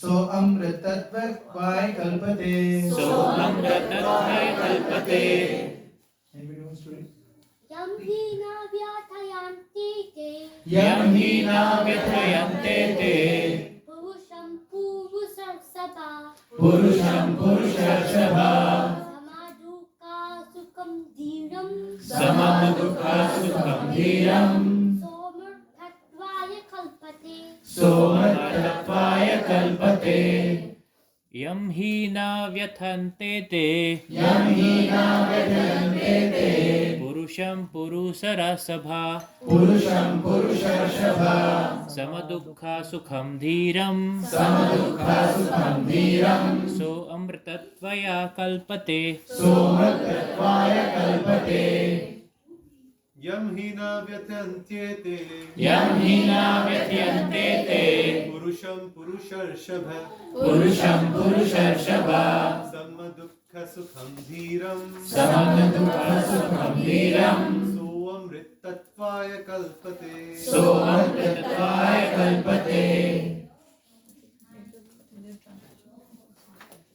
सोऽमृतत्वाय कल्पते. Yeah, यं हि न व्यथयन्ति ते यं हि न व्यथयन्ते ते पुरुषं पुरुषर्षभा पुरुषं पुरुषर्षभा समदुःखा सुखं धीरं समदुःखसुखं धीरं सोमर्थत्वाय कल्पते सोमर्थत्वाय कल्पते यं हि न व्यथन्ते ते यं हि न व्यथयन्ते ते पुरुषं पुरुषरसभा पुरुषं पुरुषर्षभा समदुःखसुखं धीरं समदुःखसुखं धीरं सो अमृतत्वया कल्पते सोमर्थत्वाय कल्पते यं हि न व्यथयन्त्येते यं हि न व्यथयन्ते ते पुरुषं पुरुषर्षभ पुरुषं पुरुषर्षभा समदुःखसुखं धीरं समदुःखसुखं धीरं सोऽमृतत्वाय कल्पते सोमर्थत्वाय कल्पते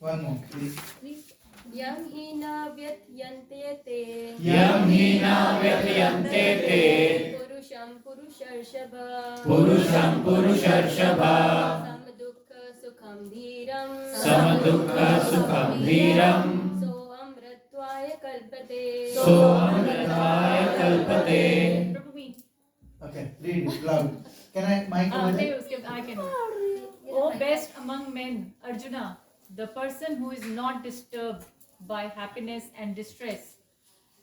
One more, please. यं हि न व्यथयन्ते ते यं हि न व्यथयन्ते ते पुरुषं पुरुषर्षभ पुरुषं पुरुषर्षभा समदुःखसुखं धीरं समदुःखसुखं धीरं सोऽमृतत्वाय कल्पते सोमर्थत्वाय कल्पते Prabhu, Okay, read it loud. Can I mic over नहीं there? उसके I can. O best among men, Arjuna, the person who is not disturbed by happiness and distress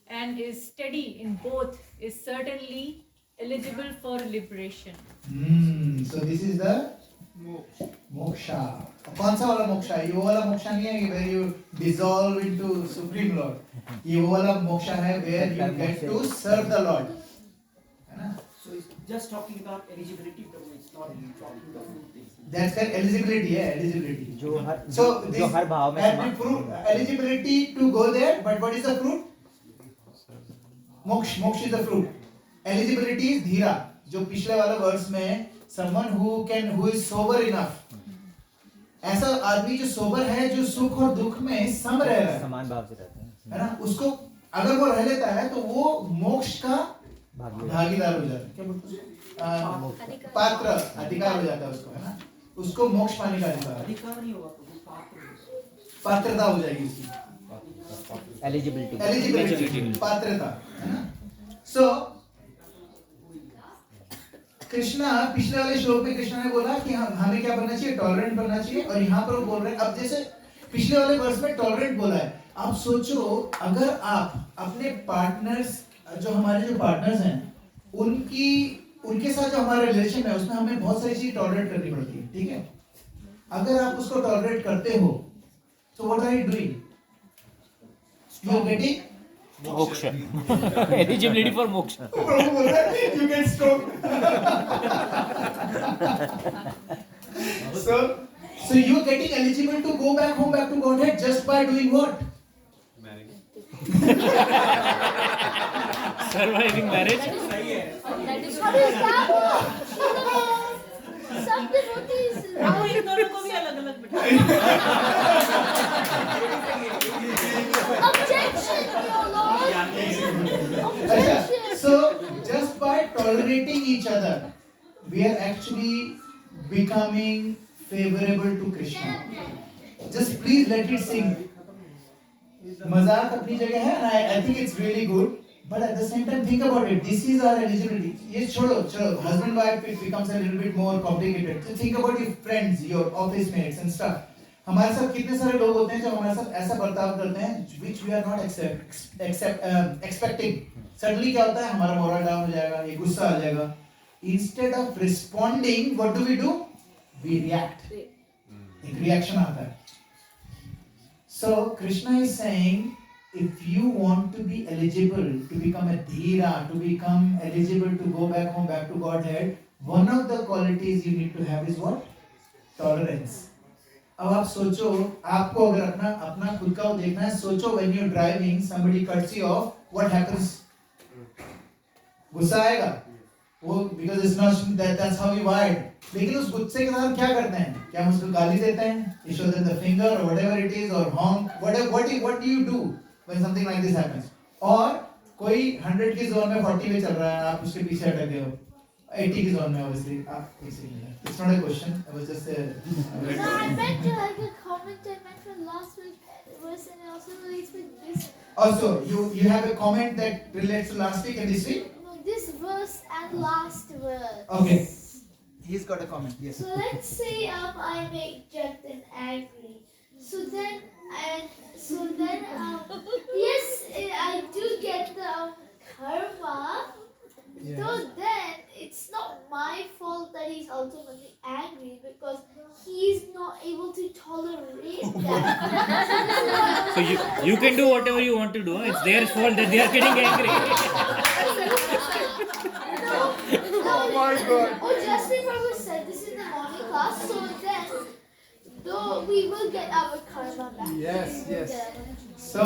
and is steady in both is certainly eligible for liberation. So this is the moksha. कौन सा वाला मोक्षा? ये वो वाला मोक्षा नहीं है where you dissolve into Supreme Lord. ये वो वाला मोक्षा है where you get to serve the Lord. है ना? So it's just talking about eligibility, but it's not talking about food things. That's correct. Eligibility है eligibility. जो हर So जो हर भाव में every fruit eligibility to go there, but what is the fruit? Moksha is the fruit. Eligibility is धीरा. जो पिछले वाले verse में someone who is sober enough. ऐसा आदमी जो सोबर है, जो सुख और दुख में सम रह रहा है, समान भाव से रहते हैं, है ना? उसको अगर वो रह लेता है तो वो मोक्ष का भागीदार हो जाता है. क्या बोलते हैं? पात्र अधिकार हो जाता है उसको, है ना? उसको मोक्ष पाने का अधिकार नहीं होगा तो पात्रता हो जाएगी उसकी. एलिजिबिलिटी पात्रता, है ना? So कृष्णा पिछले वाले श्लोक में कृष्णा ने बोला कि हमें क्या बनना चाहिए, टॉलरेंट बनना चाहिए, और यहाँ पर वो बोल रहे हैं अब जैसे पिछले वाले वर्ष में टॉलरेंट बोला है. आप सोचो अगर आप अपने पार्टनर्स जो हमारे जो पार्टनर्स हैं उनके साथ जो हमारा रिलेशन है उसमें हमें बहुत सारी चीज टॉलरेट करनी पड़ती है, ठीक है? अगर आप उसको टॉलरेट करते हो तो what are you doing? You are getting moksha eligibility for moksha. Prabhu बोल रहा है you get stroke. So you getting eligible to go back home, back to Godhead just by doing what? Surviving marriage. What is that? Some devotees. अब ये दोनों को भी अलग-अलग बिठा. Objection, your Lord. So just by tolerating each other, we are actually becoming favorable to Krishna. Just please let it sink. मजाक अपनी जगह है, and I think it's really good. But at the same time, think about it. This is our eligibility. ये छोड़ो, husband wife it becomes a little bit more complicated. So think about your friends, your office mates and stuff. हमारे साथ कितने सारे लोग होते हैं जो हमारे साथ ऐसा बर्ताव करते हैं which we are not expecting. Suddenly क्या होता है, हमारा मोरल डाउन हो जाएगा, ये गुस्सा आ जाएगा. Instead of responding, what do? We react. एक reaction आता है. So Krishna is saying, if you want to be eligible to become a dhira, to become eligible to go back home, back to Godhead, one of the qualities you need to have is what? Tolerance. अब आप सोचो, आपको अगर अपना खुद का वो देखना है, सोचो when you're driving, somebody cuts you off, what happens? गुस्सा आएगा, वो because it's not that's how you wired. लेकिन उस गुस्से के साथ क्या करते हैं? क्या हम उसको गाली देते हैं? You show them the finger or whatever it is or honk, what do you do when something like this happens? Or कोई 100 की जोन में 40 में चल रहा है, आप उसके पीछे अटक गए हो 80 की जोन में, obviously आप it's not a question, it was just a No, I meant to like a comment I meant from last week verse and it also relates with this. also you have a comment that relates to last week and this week. No, this verse and last verse. Okay, he's got a comment. Yes. So let's say I make Jonathan angry. So then yes, I do get the karma. Yeah. So then it's not my fault that he's ultimately angry because he's not able to tolerate that. So you can do whatever you want to do. It's their fault that they are getting angry. Oh my God. Oh, Justin Prabhu said this in the morning class. So then, though we will get our karma back. Yes, We will yes. get our karma. So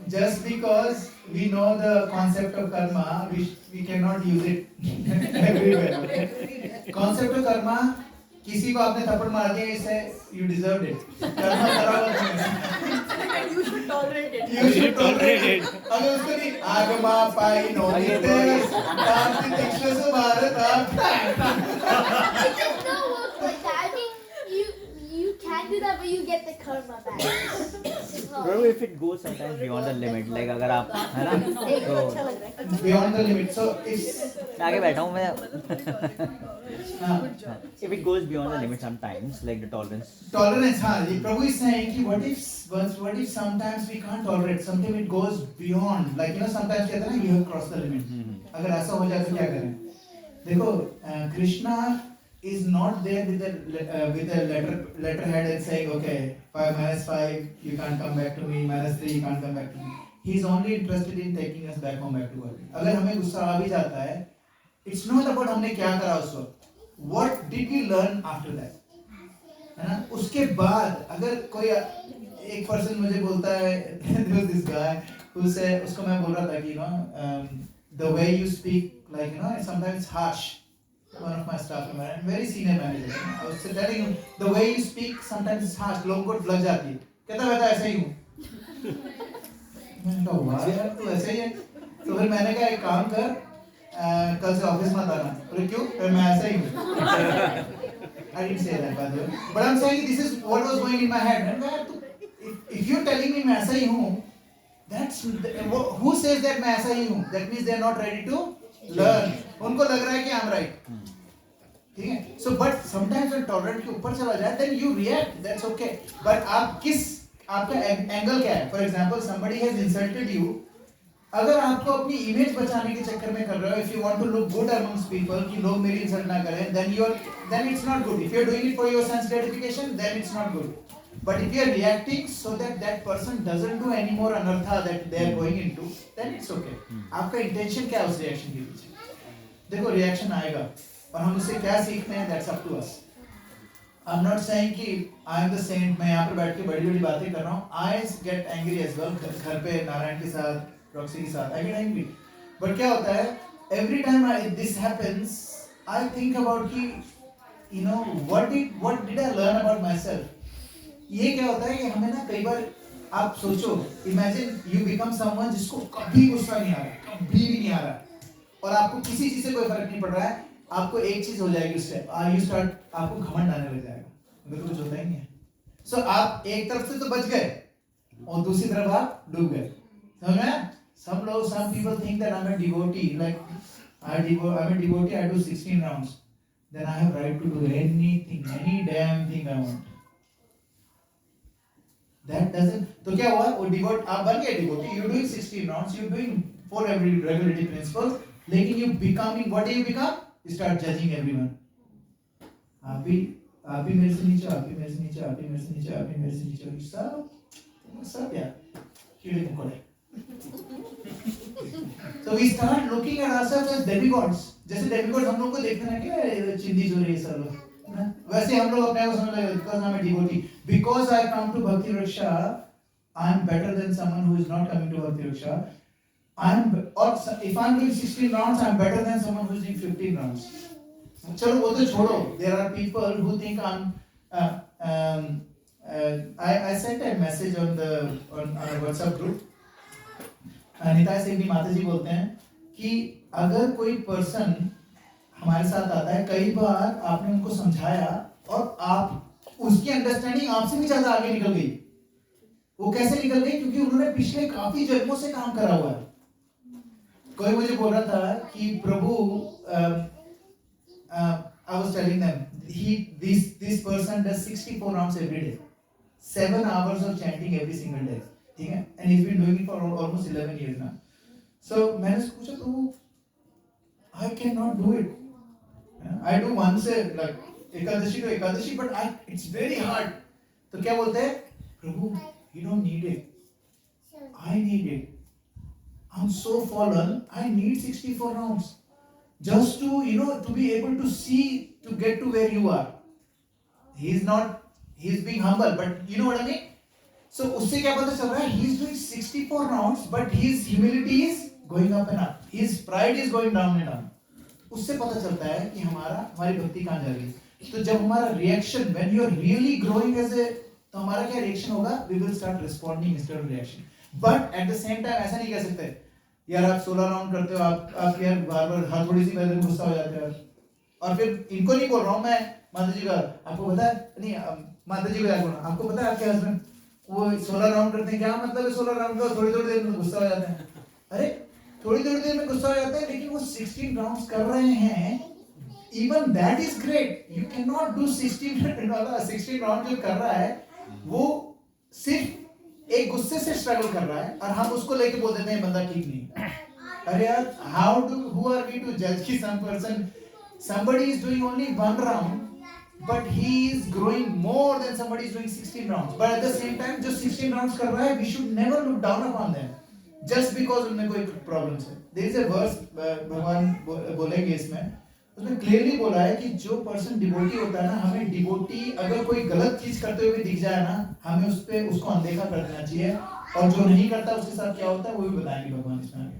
just because we know the concept of karma, we cannot use it everywhere. Okay? Concept of karma, किसी को आपने थप्पड़ मार दिया, इसे you deserved it. Karma करा हुआ तुमने. You should tolerate it. You should tolerate it. अगर उसको नहीं आगमा पाई नोनितेश Thanthi दिक्षसु Bharat It does not work like that. I mean, you can do that, but you get the karma back. Bro, if it goes sometimes beyond the limit, like अगर आप है ना तो beyond the limit. So it's मैं आगे बैठा हूँ मैं. If it goes beyond the limit sometimes, like the tolerance. tolerance. हाँ, ये प्रभु is saying कि what if sometimes we can't tolerate something, it goes beyond, like you know sometimes कहते हैं ना you have crossed the limit. अगर ऐसा हो जाए तो क्या करें? देखो Krishna is not there with a letterhead and saying okay 5 minus 5 you can't come back to me, minus 3 you can't come back to me. He is only interested in taking us back home, back to work. अगर हमें गुस्सा आ भी जाता है, it's not about हमने क्या करा उस वक्त, what did we learn after that, है ना? उसके बाद अगर कोई एक पर्सन मुझे बोलता है there was this guy who said, उसको मैं बोल रहा था कि you know the way you speak, like you know sometimes harsh. One of my staff member, very senior manager, I was telling him the way you speak sometimes is harsh, लोगों को लग जाती है. कहता मैं तो ऐसे ही हूँ. मैंने कहा वाह यार तू ऐसे ही है. तो फिर मैंने कहा एक काम कर, कल से ऑफिस मत आना. बोले क्यों? फिर मैं ऐसे ही हूँ. I didn't say that by the way, but I'm saying this is what was going in my head. मैंने कहा if you're telling me मैं ऐसा ही हूँ, that's who says that मैं ऐसा ही हूँ? That means they're not ready to learn. उनको लग रहा है कि I'm right. ठीक है? So but sometimes when tolerant के ऊपर चला जाए, then you react. That's okay. But आप आपका एंगल क्या है? For example, somebody has insulted you. अगर आपको अपनी इमेज बचाने के चक्कर में कर रहे हो, if you want to look good amongst people, कि लोग मेरी इंसल्ट ना करें, then it's not good. If you're doing it for your sense gratification, then it's not good. But if you're reacting so that person doesn't do any more anartha that they are going into, then it's okay. आपका intention क्या है उस reaction के पीछे? देखो reaction आएगा और हम उससे क्या सीखते हैं, that's up to us. I'm not saying कि I am the saint, मैं यहाँ पर बैठ के बड़ी-बड़ी बातें कर रहा हूँ. I get angry as well. घर पे नारायण के साथ, रॉक्सी के साथ, I get angry. But क्या होता है? Every time this happens, I think about कि you know what did I learn about myself? ये क्या होता है कि हमें ना कई बार आप सोचो, imagine you become someone जिसको कभी गुस्सा नहीं आ रहा, कभी भी नहीं आ रहा, और आपको किसी चीज से कोई फर्क नहीं पड़ रहा है, आपको एक चीज हो जाएगी उससे, आपको घमंड आने लग जाएगा, अगर कुछ होता ही नहीं है. So आप एक तरफ से तो बच गए और दूसरी तरफ आप डूब गए. समझ में? Some people think that I'm a devotee, like I'm a devotee, I do 16 rounds, then I have right to do anything, any damn thing I want. That doesn't, तो क्या हुआ? वो डिवोट आप बन गए devotee, you doing 16 rounds, you doing 4 regularity principles, लेकिन you becoming, what do you become? You start judging everyone. आप भी मेरे से नीचे, आप भी मेरे से नीचे, आप भी मेरे से नीचे, आप भी मेरे से नीचे, सब यार कीड़े मकोड़े. So we start looking at ourselves as demigods. जैसे demigods हम लोग को देखते हैं क्या चिंदी जो रही है सब लोग, वैसे हम लोग अपने को समझ लगे because I'm a devotee, because I come to Bhakti Vriksha, I'm better than someone who is not coming to Bhakti Vriksha. If I'm doing 16 rounds, I'm better than someone who is doing 15 rounds. चलो वो तो छोड़ो. There are people who think I sent a message on our WhatsApp group. Anita से भी माता जी बोलते हैं कि अगर कोई पर्सन हमारे साथ आता है, कई बार आपने उनको समझाया और आप उसकी अंडरस्टैंडिंग आपसे भी ज्यादा आगे निकल गई। वो कैसे निकल गई? क्योंकि उन्होंने पिछले काफी जन्मों से काम करा हुआ है। कोई मुझे बोल रहा था कि प्रभु, I was telling them, this person does 64 rounds every day, 7 hours of chanting every single day, ठीक है? And he's been doing it for almost 11 years now. So मैंने उसको पूछा, तो I cannot do it. I do once like Ekadashi to Ekadashi, but it's very hard. तो क्या बोलते हैं? प्रभु, you don't need it. I need it. I'm so fallen. I need 64 rounds just to, to be able to see, to get to where you are. He's being humble, but you know what I mean? So उससे क्या पता चल रहा है? He's doing 64 rounds, but his humility is going up and up. His pride is going down and down. उससे पता चलता है कि हमारी भक्ति कहाँ जा रही है। तो जब हमारा reaction, when you are really growing as a, तो हमारा क्या रिएक्शन होगा? We will start responding instead of reaction. But at the same time ऐसा नहीं कह सकते यार आप 16 राउंड करते हो, आप यार बार-बार हर थोड़ी सी बात में गुस्सा हो जाते हो। और फिर इनको नहीं बोल रहा हूँ मैं, माता जी का, आपको पता है नहीं, माता जी को याद बोलना, आपको पता है आपके हस्बैंड वो 16 राउंड करते हैं, क्या मतलब है 16 राउंड का? थोड़ी देर में गुस्सा हो जाते हैं। अरे थोड़ी देर में गुस्सा हो जाता है, लेकिन वो 16 राउंड्स कर रहे हैं, even that is great. You cannot do 16 round जो कर रहा है वो सिर्फ एक गुस्से से स्ट्रगल कर रहा है, और हम उसको लेके बोल देते हैं बंदा ठीक नहीं। अरे यार, who are we to judge कि somebody is doing only 1 round, but he is growing more than somebody is doing 16 rounds. But at the same time, जो 16 rounds कर रहा है, we should never look down upon them just because उनमें कोई problems है। There is a verse भगवान बोलेंगे इसमें, उसमें क्लियरली बोला है कि जो पर्सन डिवोटी होता है ना, हमें डिवोटी अगर कोई गलत चीज करते हुए दिख जाए ना, हमें उसको अनदेखा कर देना चाहिए, और जो नहीं करता उसके साथ क्या होता है वो भी बताएंगे भगवान इसमें आगे।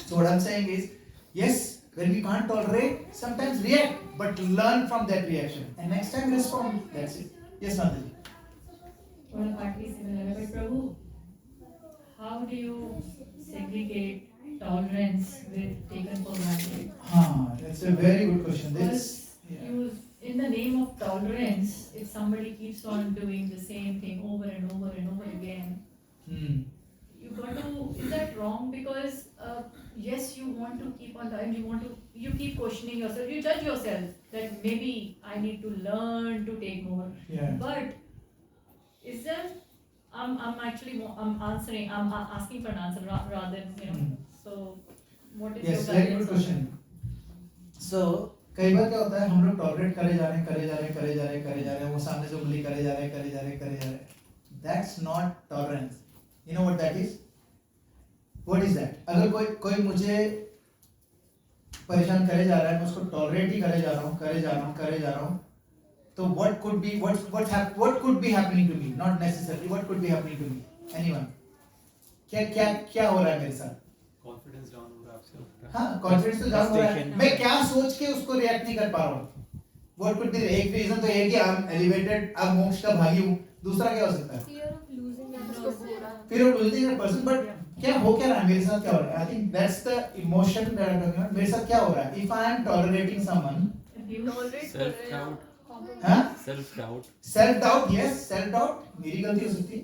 So what I'm saying is, yes, when we can't tolerate, sometimes react, but learn from that reaction and next time respond. That's it. Yes, Mataji. Well, partly similar, but Prabhu, how do you segregate tolerance with taken for granted? That's a very good question. In the name of tolerance, if somebody keeps on doing the same thing over and over and over again, you got to, is that wrong? Because yes, you want to keep on doing, you keep questioning yourself, you judge yourself that maybe I need to learn to take more. Yeah. But is there, I'm asking for an answer rather than, so what is Yes, your very good guidance? question. So कई बार क्या होता है, हम लोग tolerate करे जा रहे हैं, वो सामने से उंगली करे जा रहे हैं। That's not tolerance. You know what that is? What is that? अगर कोई मुझे परेशान करे जा रहा है, मैं उसको टॉलरेट ही करे जा रहा हूँ, तो what could be happening to me? Not necessarily what could be happening to me. Anyone? क्या हो रहा है मेरे साथ? कॉन्फिडेंस डाउन हो रहा है आपसे। हाँ, कॉन्फिडेंस तो डाउन हो रहा है। मैं क्या सोच के उसको रिएक्ट नहीं कर पा रहा हूँ। What could be? एक रीजन तो ये कि I'm elevated, अब मोक्ष का भागी हूँ। दूसरा क्या हो सकता है? Fear of losing a person, but क्या रहा है मेरे साथ, क्या हो रहा है? I think that's the emotion that I'm talking about. मेरे साथ क्या हो रहा है? If I am tolerating someone, self-doubt, yes, self-doubt, मेरी गलती हो सकती है।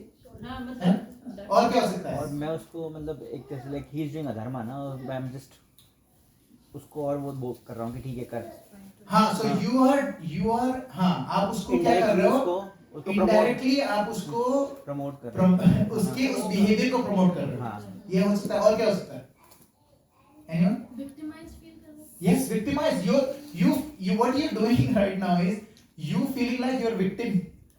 और क्या हो सकता है? और मैं उसको मतलब एक जैसे लाइक ही इज डूइंग अधर्मा ना, आई एम जस्ट उसको और वो कर रहा हूँ कि ठीक है कर। हाँ, so you are हाँ, आप उसको क्या कर रहे हो? Indirectly आप उसको प्रमोट कर रहे हो, उसके उस बिहेवियर को प्रमोट कर रहे हो। ये हो सकता है, और क्या हो सकता है? Anyone? Victimized feel करना। Yes, victimized. You what you're doing right now is you feeling like you're victim,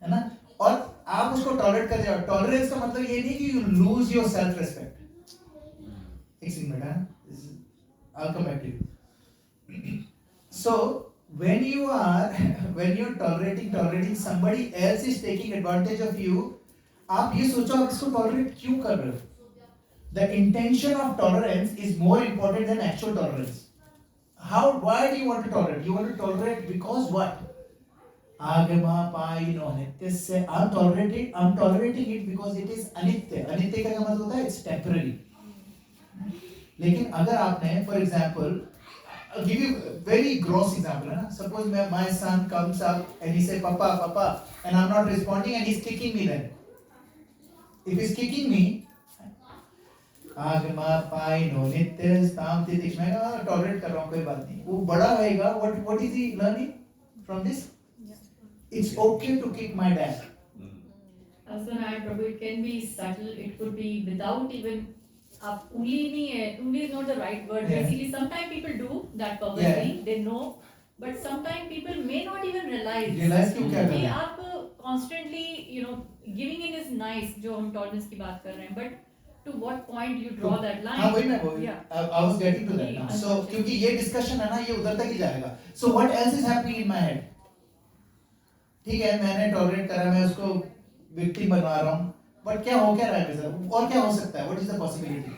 है ना? और आप उसको टॉलरेट कर रहे हो। टॉलरेंस का मतलब ये नहीं कि you lose your self respect. एक सेकंड बेटा, I'll come back to you. So when you're tolerating somebody else is taking advantage of you, आप ये सोचो आप इसको टॉलरेट क्यों कर रहे हो? The intention of tolerance is more important than actual tolerance. Why do you want to tolerate? You want to tolerate because what? Agama paino nityasya. I'm tolerating it because it is anitya. Anitya का मतलब होता है it's temporary. लेकिन अगर आपने for example I'll give you a very gross example. Hai? Suppose my son comes up and he says, Papa, Papa, and I'm not responding and he's kicking me then. If he's kicking me, Agama, Paino, Nityas, Tam, Titish, मैं tolerate कर रहा हूँ कोई बात नहीं. वो बड़ा होएगा, what is he learning from this? It's okay to kick my dad. I was going to add, Prabhu, it can be subtle. It could be without even. आप उंगली नहीं है, उंगली is not the right word. Yeah. Basically, sometimes people do that purposely. They know, but sometimes people may not even realize. Realize क्यों क्या कर रहे कि हैं? आप constantly, giving in is nice, जो हम tolerance की बात कर रहे हैं, but to what point you draw that line? हाँ वही मैं बोल Yeah. I was getting to that now. So क्योंकि ये discussion है ना ये उधर तक ही जाएगा. So what else is happening in my head? ठीक है मैंने tolerate करा मैं उसको victim बनवा रहा हूँ. But क्या हो क्या रहा है मेरे साथ? और क्या हो सकता है? What is the possibility?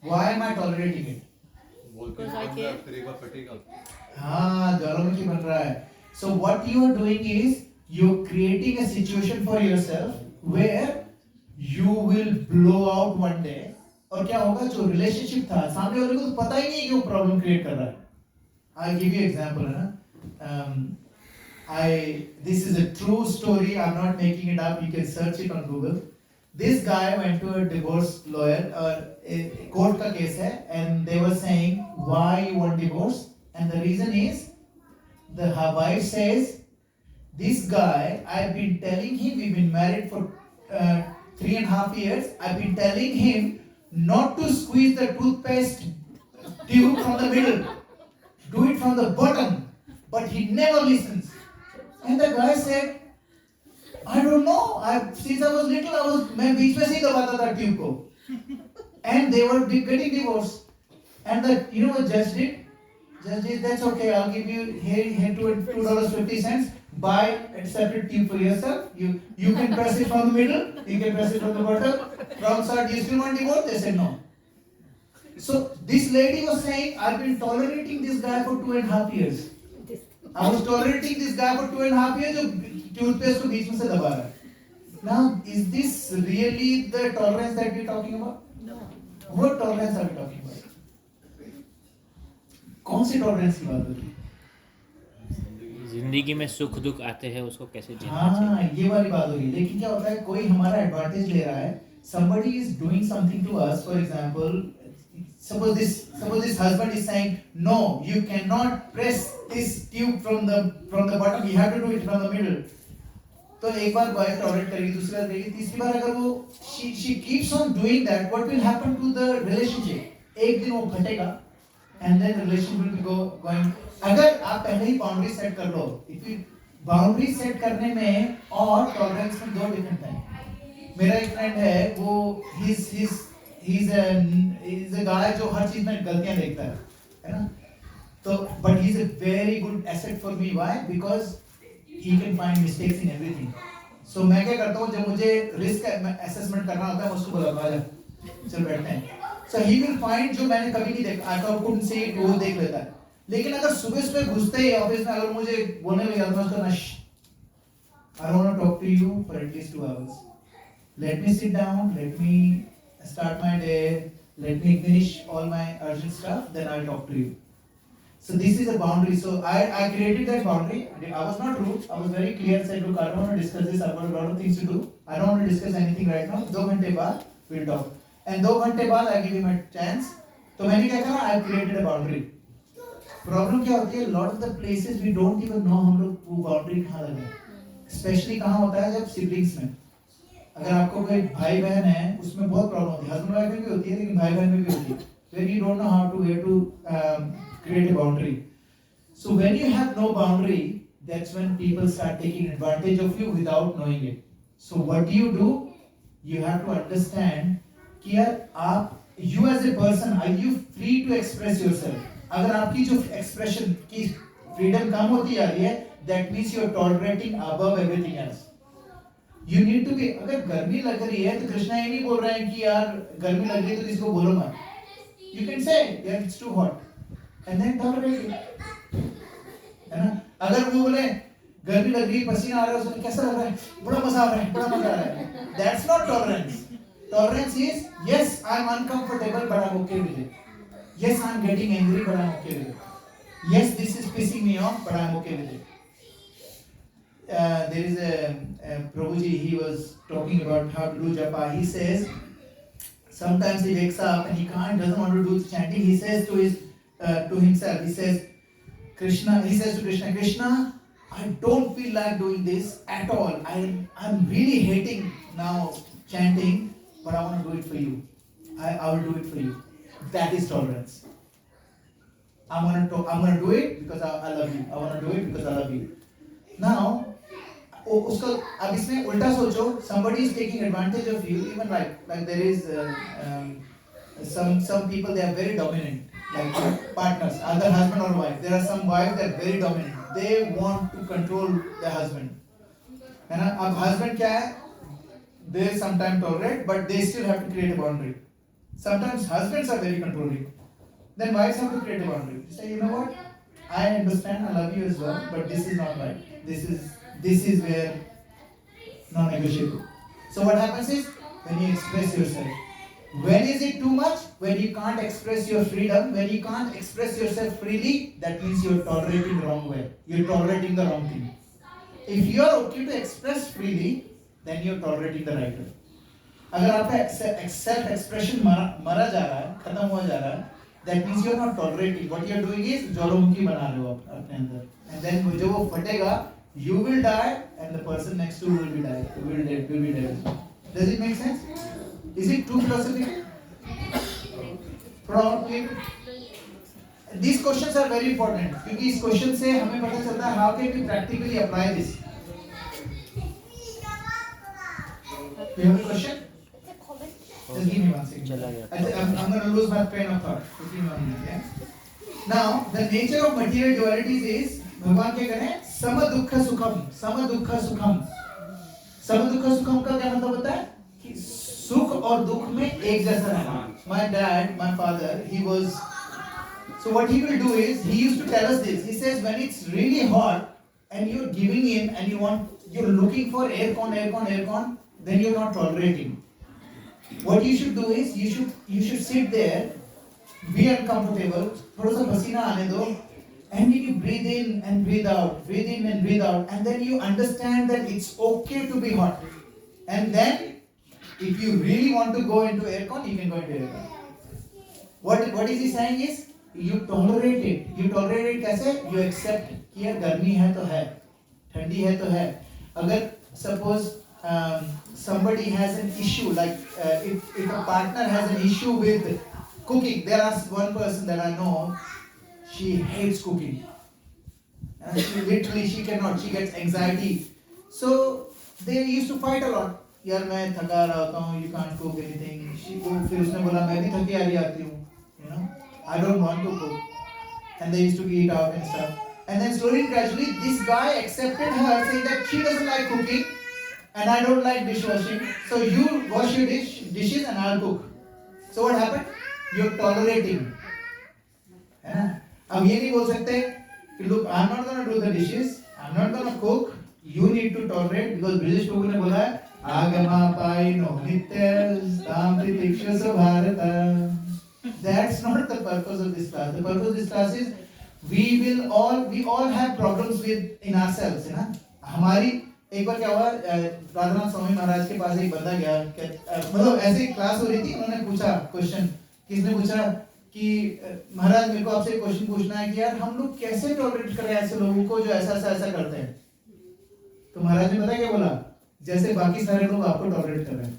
Why am I tolerating it? Because I care. करेगा फटेगा. हाँ ज्वालामुखी बन रहा है. So what you are doing is you're creating a situation for yourself where you will blow out one day. और क्या होगा जो relationship था सामने वाले को तो पता ही नहीं कि वो problem create कर रहा है. I'll give you example है ना. This is a true story. I'm not making it up. You can search it on Google. This guy went to a divorce lawyer, a court का case है, and they were saying why you want divorce, and the reason is the wife says this guy I've been telling him we've been married for 3.5 years. I've been telling him not to squeeze the toothpaste tube from the middle, do it from the bottom, but he never listens. And the guy said, I don't know. Since I was little, मैं बीच में से ही दबाता था tube को. And they were getting divorced. And the judge did? Judge did, that's okay. I'll give you here $2.50. Buy a separate tube for yourself. You can press it from the middle. You can press it from the bottom. Wrong side. You still want divorce? They said no. So this lady was saying, I've been tolerating this guy for 2.5 years. I was tolerating this guy for 2.5 years. जो toothpaste को बीच में से दबा रहा है. Now, is this really the tolerance that we're talking about? No. What tolerance are we talking about? कौन सी tolerance की बात हो रही है? जिंदगी में सुख दुख आते हैं उसको कैसे झेलना चाहिए. हाँ ये वाली बात हो रही है. लेकिन क्या होता है कोई हमारा advantage ले रहा है. Somebody is doing something to us. For example, suppose this husband is saying, no, you cannot press this tube from the bottom. You have to do it from the middle. तो एक बार wife tolerate करेगी, दूसरी बार करेगी, तीसरी बार अगर वो she keeps on doing that, what will happen to the relationship? एक दिन वो फटेगा, and then relationship will be going. अगर आप पहले ही बाउंड्री सेट कर लो, बाउंड्री सेट करने में और टॉलरेंस में दो डिफरेंट है. मेरा एक फ्रेंड है, वो he's a guy जो हर चीज में गलतियां देखता है ना? तो but he's a very good asset for me. Why? Because he can find mistakes in everything. So मैं क्या करता हूँ जब मुझे रिस्क असेसमेंट करना होता है मैं उसको बोलता हूँ चल बैठते हैं. So he will find जो मैंने कभी नहीं देखा, I couldn't see it, वो देख लेता है. लेकिन अगर सुबह घुसते ही ऑफिस में अगर मुझे बोलने लग जाता है उसको I don't want to talk to you for at least 2 hours. Let me sit down, let me start my day, let me finish all my urgent stuff, then I'll talk to you. So this is a boundary. So I created that boundary. I was not rude. I was very clear. Said, look, I don't want to discuss this. I've got a lot of things to do. I don't want to discuss anything right now. 2 घंटे बाद we'll talk. And 2 घंटे बाद I give him a chance. तो मैंने क्या करा? I created a boundary. Problem क्या होती है? Lot of the places we don't even know हम लोग वो boundary कहाँ लगाएं. Especially कहाँ होता है जब siblings में. अगर आपको कोई भाई बहन है उसमें बहुत प्रॉब्लम होती है. हस्बैंड वाइफ में भी होती है लेकिन भाई बहन में भी होती है. When you don't know how to where to create a boundary. So when you have no boundary, that's when people start taking advantage of you without knowing it. So what do? You have to understand कि यार you as a person, are you free to express yourself? अगर आपकी जो expression की freedom कम होती जा रही है, that means you are tolerating above everything else. You need to be. अगर गर्मी लग रही है तो कृष्णा ये नहीं बोल रहे हैं कि यार गर्मी लग रही है तो किसको बोलो मत. You can say yeah, it's too hot. And then tolerate it. है ना? अगर वो बोले गर्मी लग रही है पसीना आ रहा है उसमें कैसा लग रहा है? बड़ा मजा आ रहा है, बड़ा मजा आ रहा है. That's not tolerance. Tolerance is yes, I'm uncomfortable but I'm okay with it. Yes, I'm getting angry, but I'm okay with it. Yes, this is pissing me off, but I'm okay with it. There is a Prabhuji, he was talking about how to do japa. He says, sometimes he wakes up and he doesn't want to do chanting. He says to himself, he says to Krishna, Krishna, I don't feel like doing this at all. I'm really hating now chanting, but I want to do it for you. I will do it for you. That is tolerance. I'm gonna do it because I love you. I want to do it because I love you. Now, उसका अब इसमें उल्टा सोचो. Somebody is taking advantage of you. Even like there is some people, they are very dominant, like partners, either husband or wife. There are some wives that are very dominant. They want to control their husband. है ना? अब husband क्या है? They sometimes tolerate, but they still have to create a boundary. Sometimes husbands are very controlling. Then wives have to create a boundary. Say, you know what? I understand, I love you as well, but this is not right. This is where non-negotiable. So what happens is, when you express yourself, when is it too much? When you can't express your freedom, when you can't express yourself freely, that means you're tolerating the wrong way. You're tolerating the wrong thing. If you're okay to express freely, then you're tolerating the right way. अगर आपका self expression मरा जा रहा है, खत्म हुआ जा रहा है, that means you're not tolerating. What you're doing is ज्वालामुखी बना रहे हो अपने अंदर. And then जब वो फटेगा, you will die, and the person next to you will be dead. Does it make sense? Is it too philosophical? Probably. These questions are very important क्योंकि इस question से हमें पता चलता है how can we practically apply this. You have a question? Just give me 1 second. I'm going to lose my train of thought. Give me 1 minute. Yeah? Now, the nature of material dualities is, भगवान क्या करें? सम दुख सुखम का क्या मतलब होता है? कि सुख और दुख में एक जैसा रहना. My dad, my father, he was. So what he will do is, he used to tell us this. He says, when it's really hot and you're giving in and you're looking for aircon, then you're not tolerating. What you should do is, you should sit there, be uncomfortable, थोड़ा सा पसीना आने दो, and then you breathe in and breathe out, and then you understand that it's okay to be hot. And then, if you really want to go into aircon, you can go into aircon. What is he saying is, you tolerate it. You tolerate it कैसे? You accept कि यार गर्मी है तो है, ठंडी है तो है. अगर suppose somebody has an issue, like if a partner has an issue with cooking, there is one person that I know, she hates cooking. And she cannot, she gets anxiety. So they used to fight a lot. यार मैं थका रहता हूँ, you can't cook anything. फिर उसने बोला मैं भी थकी आ रही आती हूँ, you know, I don't want to cook. And they used to eat out and stuff. And then slowly and gradually, this guy accepted her, saying that she doesn't like cooking. And I don't like dishwashing, so you wash your dishes and I'll cook. So what happened? You're tolerating. अब ये नहीं बोल सकते कि look, I'm not going to do the dishes, I'm not going to cook. You need to tolerate because British Prabhu ने बोला है आगमा पाइनो नित्य ताम्ति तिक्षस Bharat. That's not the purpose of this class. The purpose of this class is we all have problems in ourselves, है ना. हमारी एक बार क्या हुआ, राधानाथ स्वामी महाराज के पास एक बंदा गया, मतलब ऐसे क्लास हो रही थी, उन्होंने पूछा क्वेश्चन, किसने पूछा कि महाराज मेरे को आपसे एक क्वेश्चन पूछना है कि यार हम लोग कैसे टॉलरेट करें ऐसे लोगों को जो ऐसा करते हैं. तो महाराज ने पता क्या बोला? जैसे बाकी सारे लोग आपको टॉलरेट कर रहे हैं.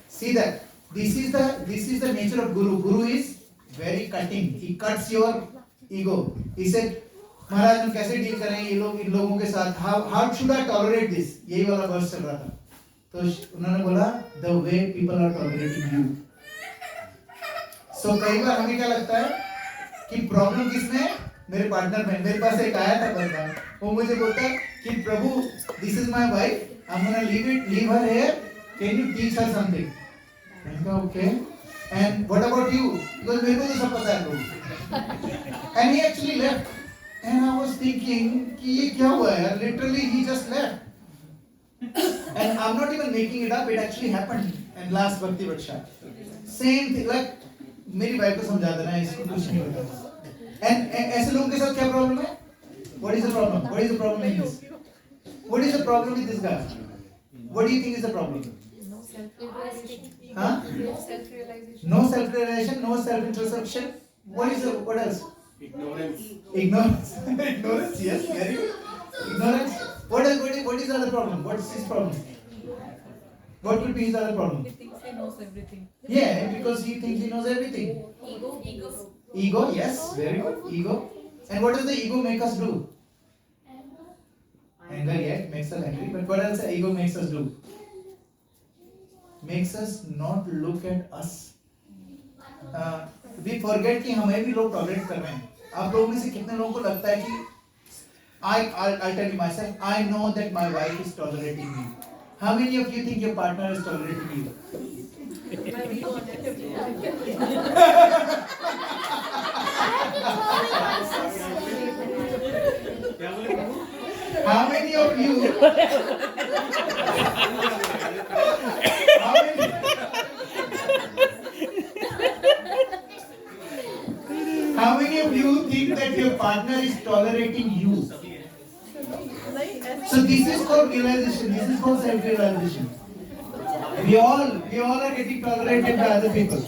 See that this is the nature of Guru. Guru is very cutting. He cuts your ego. He said, महाराज हम कैसे डील करें इन लोगों के साथ? How should I tolerate this? यही वाला वर्स चल रहा था. तो उन्होंने बोला the way people are tolerating you. So कई बार हमें क्या लगता है कि प्रॉब्लम किसमें? मेरे पार्टनर में. मेरे पास एक आया था बंदा, वो मुझे बोलता है कि प्रभु this is my wife, I'm gonna leave her here, can you teach her something? मैंने कहा okay. And what about you? Because मेरे को तो सब पता है प्रभु. And he actually left. And I was thinking कि ये क्या हुआ यार? Literally he just left. And I'm not even making it up. It actually happened in last Bhakti Varsha. Same thing. Like मेरी वाइफ को समझा देना, इसको कुछ नहीं होता। एंड ऐसे लोगों के साथ क्या प्रॉब्लम है? What is the problem? What is the problem in this? What is the problem with this guy? What do you think is the problem? Huh? No self-realization, no self-introspection. What else? Ignorance. Ignorance. Ignorance, yes, very good. Ignorance. What is the other problem? What is his problem? What could be his other problem? He thinks he knows everything. Yeah, because he thinks he knows everything. Ego, yes, very good. Ego. And what does the ego make us do? Anger, yeah, makes us angry. But what else the ego makes us do? Makes us not look at us. We forget कि हमें भी लोग tolerate कर रहे हैं। आप लोगों में से कितने लोगों को लगता है कि I'll tell you myself, I know that my wife is tolerating me. How many of you think your partner is tolerating you? How many of you? How many of you think that your partner is tolerating you? So this is called realization. This is called self-realization. We all are getting tolerated by other people.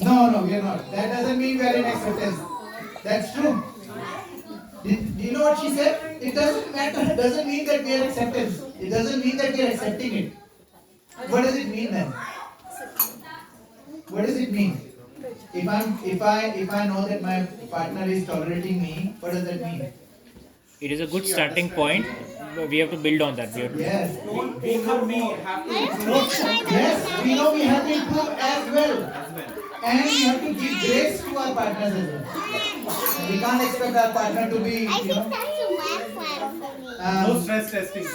No, we are not. That doesn't mean we are in acceptance. That's true. Do you know what she said? It doesn't matter. It doesn't mean that we are acceptance. It doesn't mean that we are accepting it. What does it mean then? What does it mean? If I know that my partner is tolerating me, what does that mean? It is a good starting point. We have to build on that. Yes. We know we have to improve. Yes, we know we have to improve as well. And we have to give grace to our partners as well. We can't expect our partner to be, No stress testing.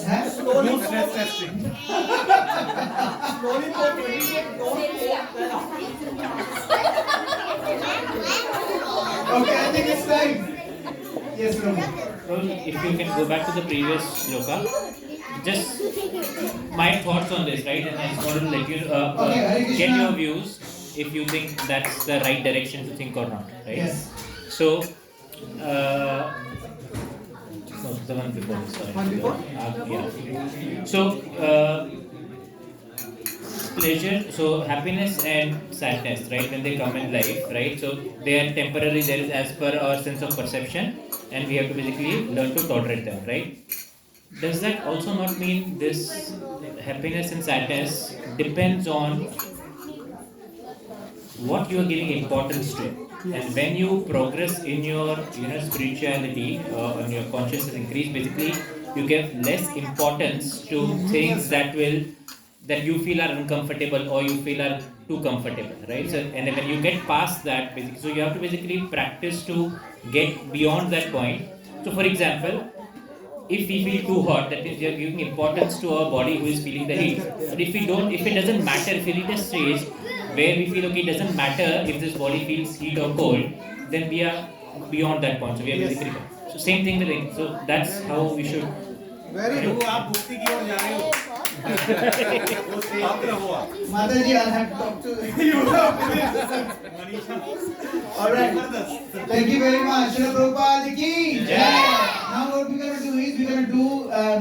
Huh? No stress testing. Okay, I think it's time. Yes, Rohit. So if you can go back to the previous sloka, just my thoughts on this, right? And I just want to let you get your views if you think that's the right direction to think or not, right? Yes. So, no, the one before this. Sorry. One before? Yeah. So, pleasure, so happiness and sadness, right? When they come in life, right? So they are temporary. There is as per our sense of perception, and we have to basically learn to tolerate them, right? Does that also not mean this happiness and sadness depends on what you are giving importance to? And when you progress in your spirituality and your consciousness increase, basically you give less importance to things that you feel are uncomfortable or you feel are too comfortable, right? So, and then when you get past that, basically, so you have to basically practice to get beyond that point. So, for example, if we feel too hot, that means we are giving importance to our body who is feeling the heat. But if it doesn't matter, if we reach a stage where we feel okay, it doesn't matter if this body feels heat or cold, then we are beyond that point. So we are basically so same thing with it. So that's how we should. Very good. आप मुक्ति की ओर जा रहे हो। वो शांत रहो आप। Mother ji, I'll have to talk to you. All right. Thank you very much. Shri Prabhupada ki jai. Now what we're going to do is we're going to do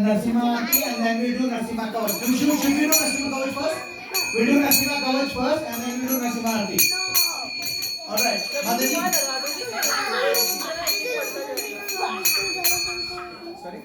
Narsimha Aarti and then we do Narsimha Kavach. Should we do Narsimha Kavach first? We do Narsimha Kavach first and then we do Narsimha Aarti. All right. Mother ji. Sorry.